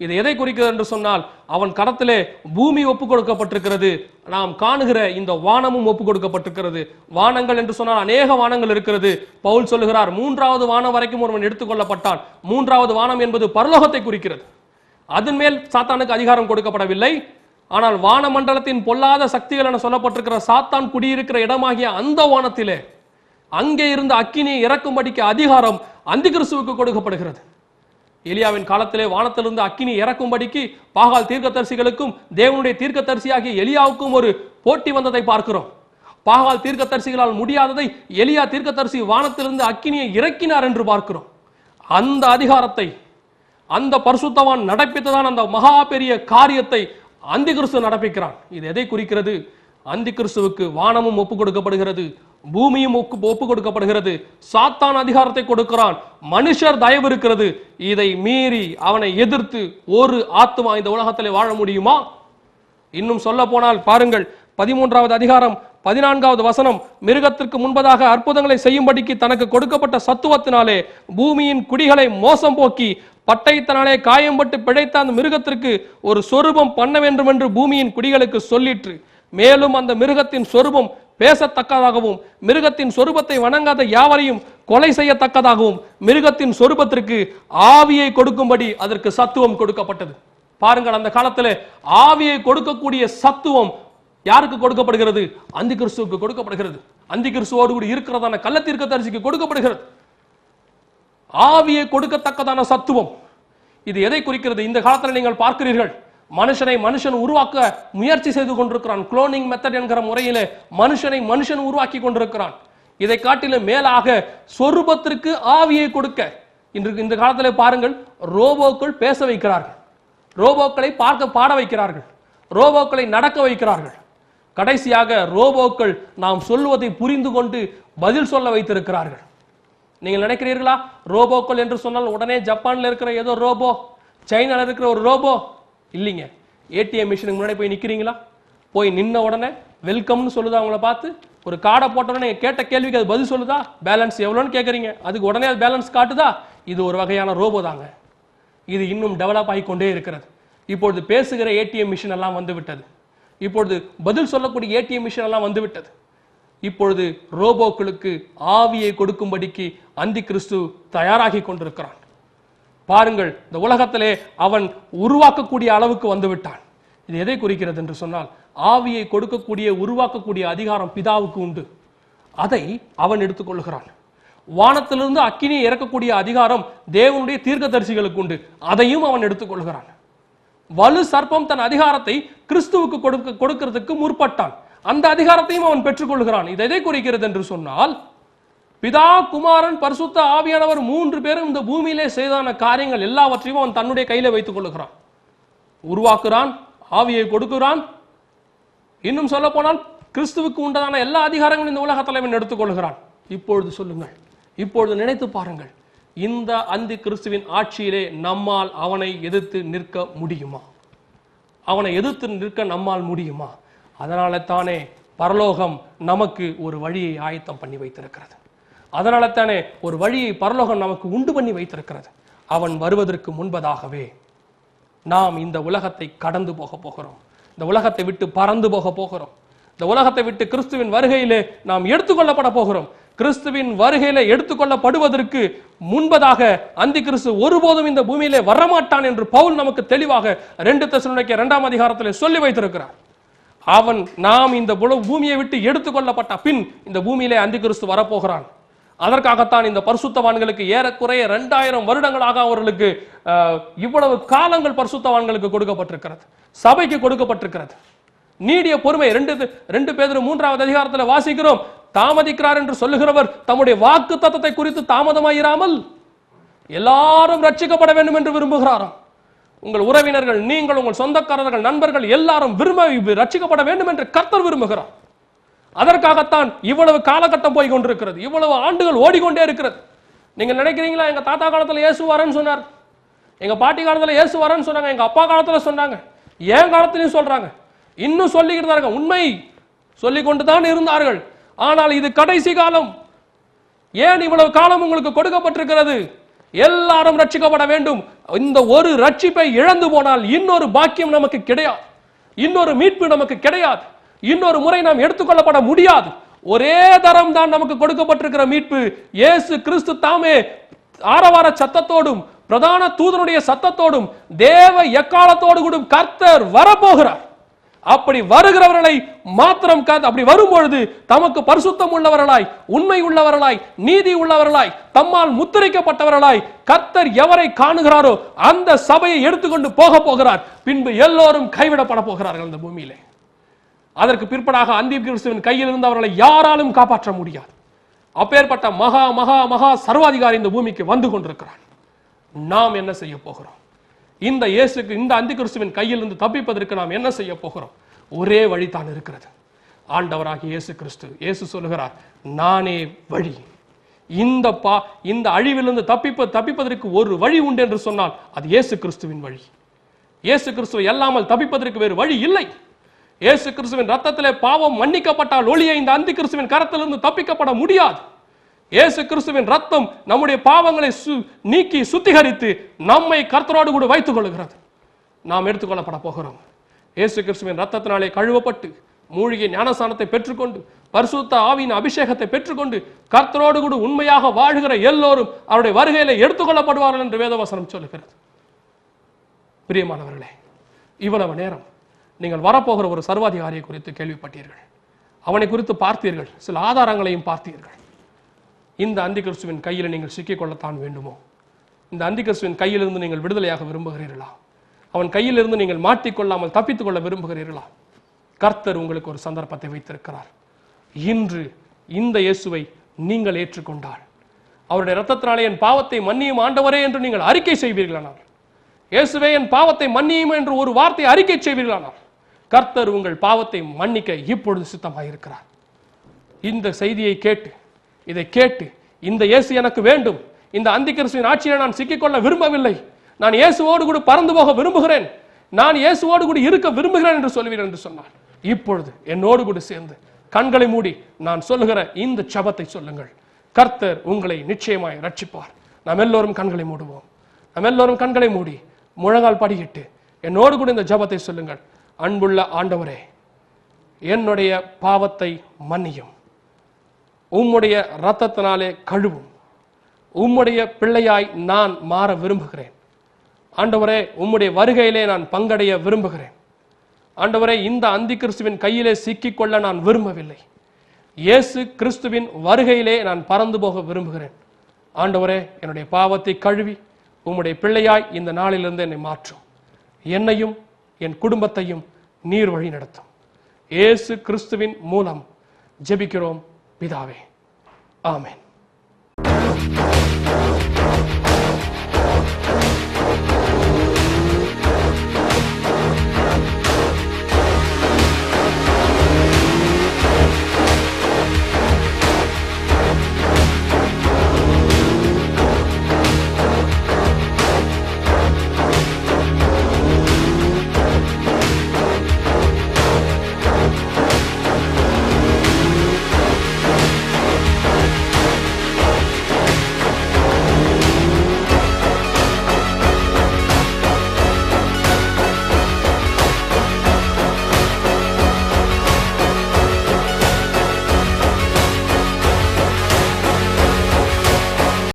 இது எதை குறிக்கிறது என்று சொன்னால், அவன் கரத்திலே பூமி ஒப்பு கொடுக்கப்பட்டிருக்கிறது, நாம் காணுகிற இந்த வானமும் ஒப்பு கொடுக்கப்பட்டிருக்கிறது. வானங்கள் என்று சொன்னால் அநேக வானங்கள் இருக்கிறது. பவுல் சொல்லுகிறார், 3வது வானம் வரைக்கும் ஒருவன் எடுத்துக்கொள்ளப்பட்டான். 3வது வானம் என்பது பரலோகத்தை குறிக்கிறது. அதன் மேல் சாத்தானுக்கு அதிகாரம் கொடுக்கப்படவில்லை. ஆனால் வானமண்டலத்தின் பொல்லாத சக்திகள் என சொல்லப்பட்டிருக்கிற சாத்தான் குடியிருக்கிற இடமாகிய அந்த வானத்திலே அங்கே இருந்து அக்கினியை இறக்கும்படிக்கு அதிகாரம் அந்திகிறிஸ்துவுக்கு கொடுக்கப்படுகிறது. எலியாவின் காலத்திலே வானத்திலிருந்து அக்கினி இறக்கும்படிக்கு பாகால் தீர்க்கதரிசிகளுக்கும் தேவனுடைய தீர்க்கதரிசியாகிய எலியாவுக்கும் ஒரு போட்டி வந்ததை பார்க்கிறோம். பாகால் தீர்க்கதரிசிகளால் முடியாததை எலியா தீர்க்கதரிசி வானத்திலிருந்து அக்கினியை இறக்கினார் என்று பார்க்கிறோம். அந்த அதிகாரத்தை அந்த பரிசுத்தவான் நடப்பித்ததான் அந்த மகா பெரிய காரியத்தை அந்திகிறிஸ்து நடப்பிக்கிறான். இது எதை குறிக்கிறது? அந்திகிறிஸ்துவுக்கு வானமும் ஒப்பு கொடுக்கப்படுகிறது, பூமியும் ஒப்பு கொடுக்கப்படுகிறது. சாத்தான் அதிகாரத்தை கொடுக்கிறான், மனுஷர் தயவு இருக்கிறது. இதை மீறி அவனை எதிர்த்து ஒரு ஆத்துமா இந்த உலகத்திலே வாழ முடியுமா? இன்னும் சொல்ல போனால் பாருங்கள், 13வது அதிகாரம் 14வது வசனம், மிருகத்திற்கு முன்பதாக அற்புதங்களை செய்யும்படிக்கு தனக்கு கொடுக்கப்பட்ட சத்துவத்தினாலே பூமியின் குடிகளை மோசம் போக்கி பட்டயத்தினாலே காயம்பட்டு பிழைத்த அந்த மிருகத்திற்கு ஒரு சொரூபம் பண்ண வேண்டும் என்று பூமியின் குடிகளுக்கு சொல்லிற்று. மேலும் அந்த மிருகத்தின் சொரூபம் பேசத்தக்கதாகவும் மிருகத்தின் சொரூபத்தை வணங்காத யாவரையும் கொலை செய்யத்தக்கதாகவும் மிருகத்தின் சொரூபத்திற்கு ஆவியை கொடுக்கும்படி அதற்கு சத்துவம் கொடுக்கப்பட்டது. பாருங்கள், அந்த காலத்தில் ஆவியை கொடுக்கக்கூடிய சத்துவம் யாருக்கு கொடுக்கப்படுகிறது? அந்திகிறிஸ்துவுக்கு கொடுக்கப்படுகிறது. அந்திகிறிஸ்துவோடு கூட இருக்கிறதான கள்ள தீர்க்கதரிசிக்கு கொடுக்கப்படுகிறது. ஆவியை கொடுக்கத்தக்கதான சத்துவம். இது எதை குறிக்கிறது? இந்த காலத்தில் நீங்கள் பார்க்கிறீர்கள், மனுஷன் உருவாக்க முயற்சி செய்து கொண்டிருக்கிறான். குளோனிங் மெத்தட் என்கிற முறையிலே மனுஷன் உருவாக்கி கொண்டிருக்கிறான். இதை காட்டிலும் மேலாக சொரூபத்திற்கு ஆவியை கொடுக்க இந்த காலத்தில் பாருங்கள், ரோபோக்கள் பேச வைக்கிறார்கள், ரோபோக்களை பாட வைக்கிறார்கள், ரோபோக்களை நடக்க வைக்கிறார்கள். கடைசியாக ரோபோக்கள் நாம் சொல்வதை புரிந்து கொண்டு பதில் சொல்ல வைத்திருக்கிறார்கள். நீங்கள் நினைக்கிறீர்களா, ரோபோக்கள் என்று சொன்னால் உடனே ஜப்பான்ல இருக்கிற ஏதோ ரோபோ, சைனால இருக்கிற ஒரு ரோபோ இல்லைங்க. ஏடிஎம் மிஷினுக்கு முன்னாடி போய் நிற்கிறீங்களா? போய் நின்ன உடனே வெல்கம்னு சொல்லுதா? அவங்கள பார்த்து ஒரு கார்டை போட்ட உடனே கேட்ட கேள்விக்கு அது பதில் சொல்லுதா? பேலன்ஸ் எவ்வளோன்னு கேட்குறீங்க, அதுக்கு உடனே அது பேலன்ஸ் காட்டுதா? இது ஒரு வகையான ரோபோ தாங்க. இது இன்னும் டெவலப் ஆகி கொண்டே இருக்கிறது. இப்பொழுது பேசுகிற ஏடிஎம் மிஷின் எல்லாம் வந்து விட்டது. இப்பொழுது பதில் சொல்லக்கூடிய ஏடிஎம் மிஷின் எல்லாம் வந்து விட்டது. இப்பொழுது ரோபோக்களுக்கு ஆவியை கொடுக்கும்படிக்கு அந்திகிறிஸ்து தயாராகி கொண்டிருக்கிறான். பாருங்கள், இந்த உலகத்திலே அவன் உருவாக்கக்கூடிய அளவுக்கு வந்து விட்டான். இது எதை குறிக்கிறது என்று சொன்னால், ஆவியை கொடுக்கக்கூடிய உருவாக்கக்கூடிய அதிகாரம் பிதாவுக்கு உண்டு. அதை அவன் எடுத்துக்கொள்கிறான். வானத்திலிருந்து அக்கினியை இறக்கக்கூடிய அதிகாரம் தேவனுடைய தீர்க்கதரிசிகளுக்கு உண்டு. அதையும் அவன் எடுத்துக்கொள்கிறான். வலு சர்ப்பம் தன் அதிகாரத்தை கிறிஸ்துவுக்கு கொடுக்கிறதுக்கு முற்பட்டான். அந்த அதிகாரத்தையும் அவன் பெற்றுக்கொள்கிறான். இது எதை குறிக்கிறது என்று சொன்னால், பிதா, குமாரன், பரிசுத்த ஆவியானவர் 3 பேரும் இந்த பூமியிலே செய்தான காரியங்கள் எல்லாவற்றையும் அவன் தன்னுடைய கையில வைத்துக் கொள்ளுகிறான். உருவாக்குறான், ஆவியை கொடுக்கிறான். இன்னும் சொல்ல போனால் கிறிஸ்துவுக்கு உண்டான எல்லா அதிகாரங்களும் இந்த உலகத்தில் அவன் எடுத்துக்கொள்கிறான். இப்பொழுது சொல்லுங்கள், இப்பொழுது நினைத்து பாருங்கள், இந்த அந்தி கிறிஸ்துவின் ஆட்சியிலே நம்மால் அவனை எதிர்த்து நிற்க முடியுமா? அவனை எதிர்த்து நிற்க நம்மால் முடியுமா? அதனால தானே பரலோகம் நமக்கு ஒரு வழியை ஆயத்தம் பண்ணி வைத்திருக்கிறது. அதனால தானே ஒரு வழியை பரலோகம் நமக்கு உண்டு பண்ணி வைத்திருக்கிறது. அவன் வருவதற்கு முன்பதாகவே நாம் இந்த உலகத்தை கடந்து போக போகிறோம். இந்த உலகத்தை விட்டு பறந்து போக போகிறோம். இந்த உலகத்தை விட்டு கிறிஸ்துவின் வருகையிலே நாம் எடுத்துக்கொள்ளப்பட போகிறோம். கிறிஸ்துவின் வருகையில எடுத்துக்கொள்ளப்படுவதற்கு முன்பதாக அந்தி கிறிஸ்து ஒருபோதும் இந்த பூமியிலே வரமாட்டான் என்று பவுல் நமக்கு தெளிவாக 2 தெசலோனிக்கேயர் 2ஆம் அதிகாரத்திலே சொல்லி வைத்திருக்கிறார். அவன் நாம் இந்த பூமியை விட்டு எடுத்துக்கொள்ளப்பட்ட பின் இந்த பூமியிலே அந்தி கிறிஸ்து வரப்போகிறான். அதற்காகத்தான் இந்த பரிசுத்தவான்களுக்கு ஏறக்குறைய 2000 வருடங்களாக அவர்களுக்கு இவ்வளவு காலங்கள் பரிசுத்தவான்களுக்கு கொடுக்கப்பட்டிருக்கிறது, சபைக்கு கொடுக்கப்பட்டிருக்கிறது. நீடிய பொறுமை 2 பேதுரு 3ஆவது அதிகாரத்தில் வாசிக்கிறோம். தாமதிக்கிறார் என்று சொல்லுகிறவர் தம்முடைய வாக்கு தத்தத்தை குறித்து தாமதமாயிராமல் எல்லாரும் ரட்சிக்கப்பட வேண்டும் என்று விரும்புகிறாராம். உங்கள் உறவினர்கள், நீங்கள், உங்கள் சொந்தக்காரர்கள், நண்பர்கள் எல்லாரும் ரட்சிக்கப்பட வேண்டும் என்று கர்த்தர் விரும்புகிறார். அதற்காகத்தான் இவ்வளவு காலகட்டம் போய் கொண்டிருக்கிறது, இவ்வளவு ஆண்டுகள் ஓடிக்கொண்டே இருக்கிறது. நீங்க நினைக்கிறீங்களா எங்க தாத்தா காலத்துல இயேசு வரேன்னு சொன்னார், எங்க பாட்டி காலத்துல இயேசு வரேன்னு சொன்னாங்க, எங்க அப்பா காலத்துல சொன்னாங்க, என் காலத்திலையும் சொல்றாங்க, இன்னும் சொல்லிக்கிட்டு தான் உண்மை சொல்லிக் கொண்டுதான் இருந்தார்கள். ஆனால் இது கடைசி காலம். ஏன் இவ்வளவு காலம் உங்களுக்கு கொடுக்கப்பட்டிருக்கிறது? எல்லாரும் ரட்சிக்கப்பட வேண்டும். இந்த ஒரு ரட்சிப்பை இழந்து போனால் இன்னொரு பாக்கியம் நமக்கு கிடையாது, இன்னொரு மீட்பு நமக்கு கிடையாது, இன்னொரு முறை நாம் எடுத்துக்கொள்ளப்பட முடியாது. ஒரே தரம் தான் நமக்கு கொடுக்கப்பட்டிருக்கிற மீட்பு. இயேசு கிறிஸ்து தாமே ஆரவார சத்தத்தோடும் பிரதான தூதனுடைய சத்தத்தோடும் தேவ எக்காலத்தோடு கூட கர்த்தர் வரப்போகிறார். அப்படி வருகிறவர்களை மாத்திரம் அப்படி வரும்பொழுது தமக்கு பரிசுத்தம் உள்ளவர்களாய், உண்மை உள்ளவர்களாய், நீதி உள்ளவர்களாய், தம்மால் முத்திரைக்கப்பட்டவர்களாய் கர்த்தர் எவரை காணுகிறாரோ அந்த சபையை எடுத்துக்கொண்டு போக போகிறார். பின்பு எல்லோரும் கைவிடப்பட போகிறார்கள் இந்த பூமியிலே. அதற்கு பிற்படாக அந்தி கிறிஸ்துவின் கையில் இருந்து அவர்களை யாராலும் காப்பாற்ற முடியாது. அப்பேற்பட்ட மகா மகா மகா சர்வாதிகாரி இந்த பூமிக்கு வந்து கொண்டிருக்கிறான். நாம் என்ன செய்ய போகிறோம்? இந்த இயேசுக்கு, இந்த அந்தி கிறிஸ்துவின் கையில் இருந்து தப்பிப்பதற்கு நாம் என்ன செய்ய போகிறோம்? ஒரே வழி தான் இருக்கிறது. ஆண்டவராகிய இயேசு கிறிஸ்து. இயேசு சொல்லுகிறார், நானே வழி. இந்த அழிவிலிருந்து தப்பிப்பதற்கு ஒரு வழி உண்டு என்று சொன்னால் அது இயேசு கிறிஸ்துவின் வழி. இயேசு கிறிஸ்துவை அல்லாமல் தப்பிப்பதற்கு வேறு வழி இல்லை. இயேசு கிறிஸ்துவின் ரத்தத்திலே பாவம் மன்னிக்கப்பட்டால் ஒழிய இந்த அந்தி கிறிஸ்துவின் கரத்திலிருந்து தப்பிக்கப்பட முடியாது. இயேசு கிறிஸ்துவின் ரத்தம் நம்முடைய பாவங்களை நீக்கி சுத்திகரித்து நம்மை கர்த்தரோடு கூட வைத்துக் கொள்கிறது. நாம் எடுத்துக்கொள்ளப்பட போகிறோம். இயேசு கிறிஸ்துவின் ரத்தத்தினாலே கழுவப்பட்டு மூழ்கிய ஞானஸ்நானத்தை பெற்றுக்கொண்டு பரிசுத்த ஆவியின் அபிஷேகத்தை பெற்றுக்கொண்டு கர்த்தரோடு கூட உண்மையாக வாழ்கிற எல்லோரும் அவருடைய வருகையில எடுத்துக்கொள்ளப்படுவார்கள் என்று வேதவசனம் சொல்லுகிறது. பிரியமானவர்களே, இவ்வளவு நேரம் நீங்கள் வரப்போகிற ஒரு சர்வாதிகாரியை குறித்து கேள்விப்பட்டீர்கள், அவனை குறித்து பார்த்தீர்கள், சில ஆதாரங்களையும் பார்த்தீர்கள். இந்த அந்தி கிறிஸ்துவின் கையில் நீங்கள் சிக்கிக்கொள்ளத்தான் வேண்டுமோ? இந்த அந்தி கிறிஸ்துவின் கையிலிருந்து நீங்கள் விடுதலையாக விரும்புகிறீர்களா? அவன் கையிலிருந்து நீங்கள் மாட்டிக்கொள்ளாமல் தப்பித்துக் கொள்ள விரும்புகிறீர்களா? கர்த்தர் உங்களுக்கு ஒரு சந்தர்ப்பத்தை வைத்திருக்கிறார். இன்று இந்த இயேசுவை நீங்கள் ஏற்றுக்கொண்டால், அவருடைய இரத்தத்தினாலே என் பாவத்தை மன்னியும் ஆண்டவரே என்று நீங்கள் அறிக்கை செய்வீர்களானால், இயேசுவே என் பாவத்தை மன்னியும் என்று ஒரு வார்த்தை அறிக்கை செய்வீர்களானால், கர்த்தர் உங்கள் பாவத்தை மன்னிக்க இப்பொழுது சித்தமாயிருக்கிறார். இந்த செய்தியை கேட்டு, இதை கேட்டு, இந்த இயேசு எனக்கு வேண்டும், இந்த அந்தி கிறிஸ்துவின் ஆட்சியை நான் சிக்கிக்கொள்ள விரும்பவில்லை, நான் இயேசுவோடு கூட பறந்து போக விரும்புகிறேன், நான் இயேசுவோடு கூட இருக்க விரும்புகிறேன் என்று சொல்வீர்கள் என்று சொன்னார். இப்பொழுது என்னோடு கூட சேர்ந்து கண்களை மூடி நான் சொல்லுகிற இந்த ஜெபத்தை சொல்லுங்கள். கர்த்தர் உங்களை நிச்சயமாய் ரட்சிப்பார். நாம் எல்லோரும் கண்களை மூடுவோம். நாம் எல்லோரும் கண்களை மூடி முழங்கால் படியிட்டு என்னோடு கூட இந்த ஜெபத்தை சொல்லுங்கள். அன்புள்ள ஆண்டவரே, என்னுடைய பாவத்தை மன்னியும், உம்முடைய இரத்தத்தினாலே கழுவும், உம்முடைய பிள்ளையாய் நான் மாற விரும்புகிறேன். ஆண்டவரே, உம்முடைய வருகையிலே நான் பங்கடைய விரும்புகிறேன். ஆண்டவரே, இந்த அந்தி கிறிஸ்துவின் கையிலே சிக்கிக்கொள்ள நான் விரும்பவில்லை. இயேசு கிறிஸ்துவின் வருகையிலே நான் பறந்து போக விரும்புகிறேன். ஆண்டவரே, என்னுடைய பாவத்தை கழுவி உம்முடைய பிள்ளையாய் இந்த நாளிலிருந்து என்னை மாற்றும். என்னையும் என் குடும்பத்தையும் நீர் வழி நடத்தும். இயேசு கிறிஸ்துவின் மூலம் ஜெபிக்கிறோம் பிதாவே, ஆமென்.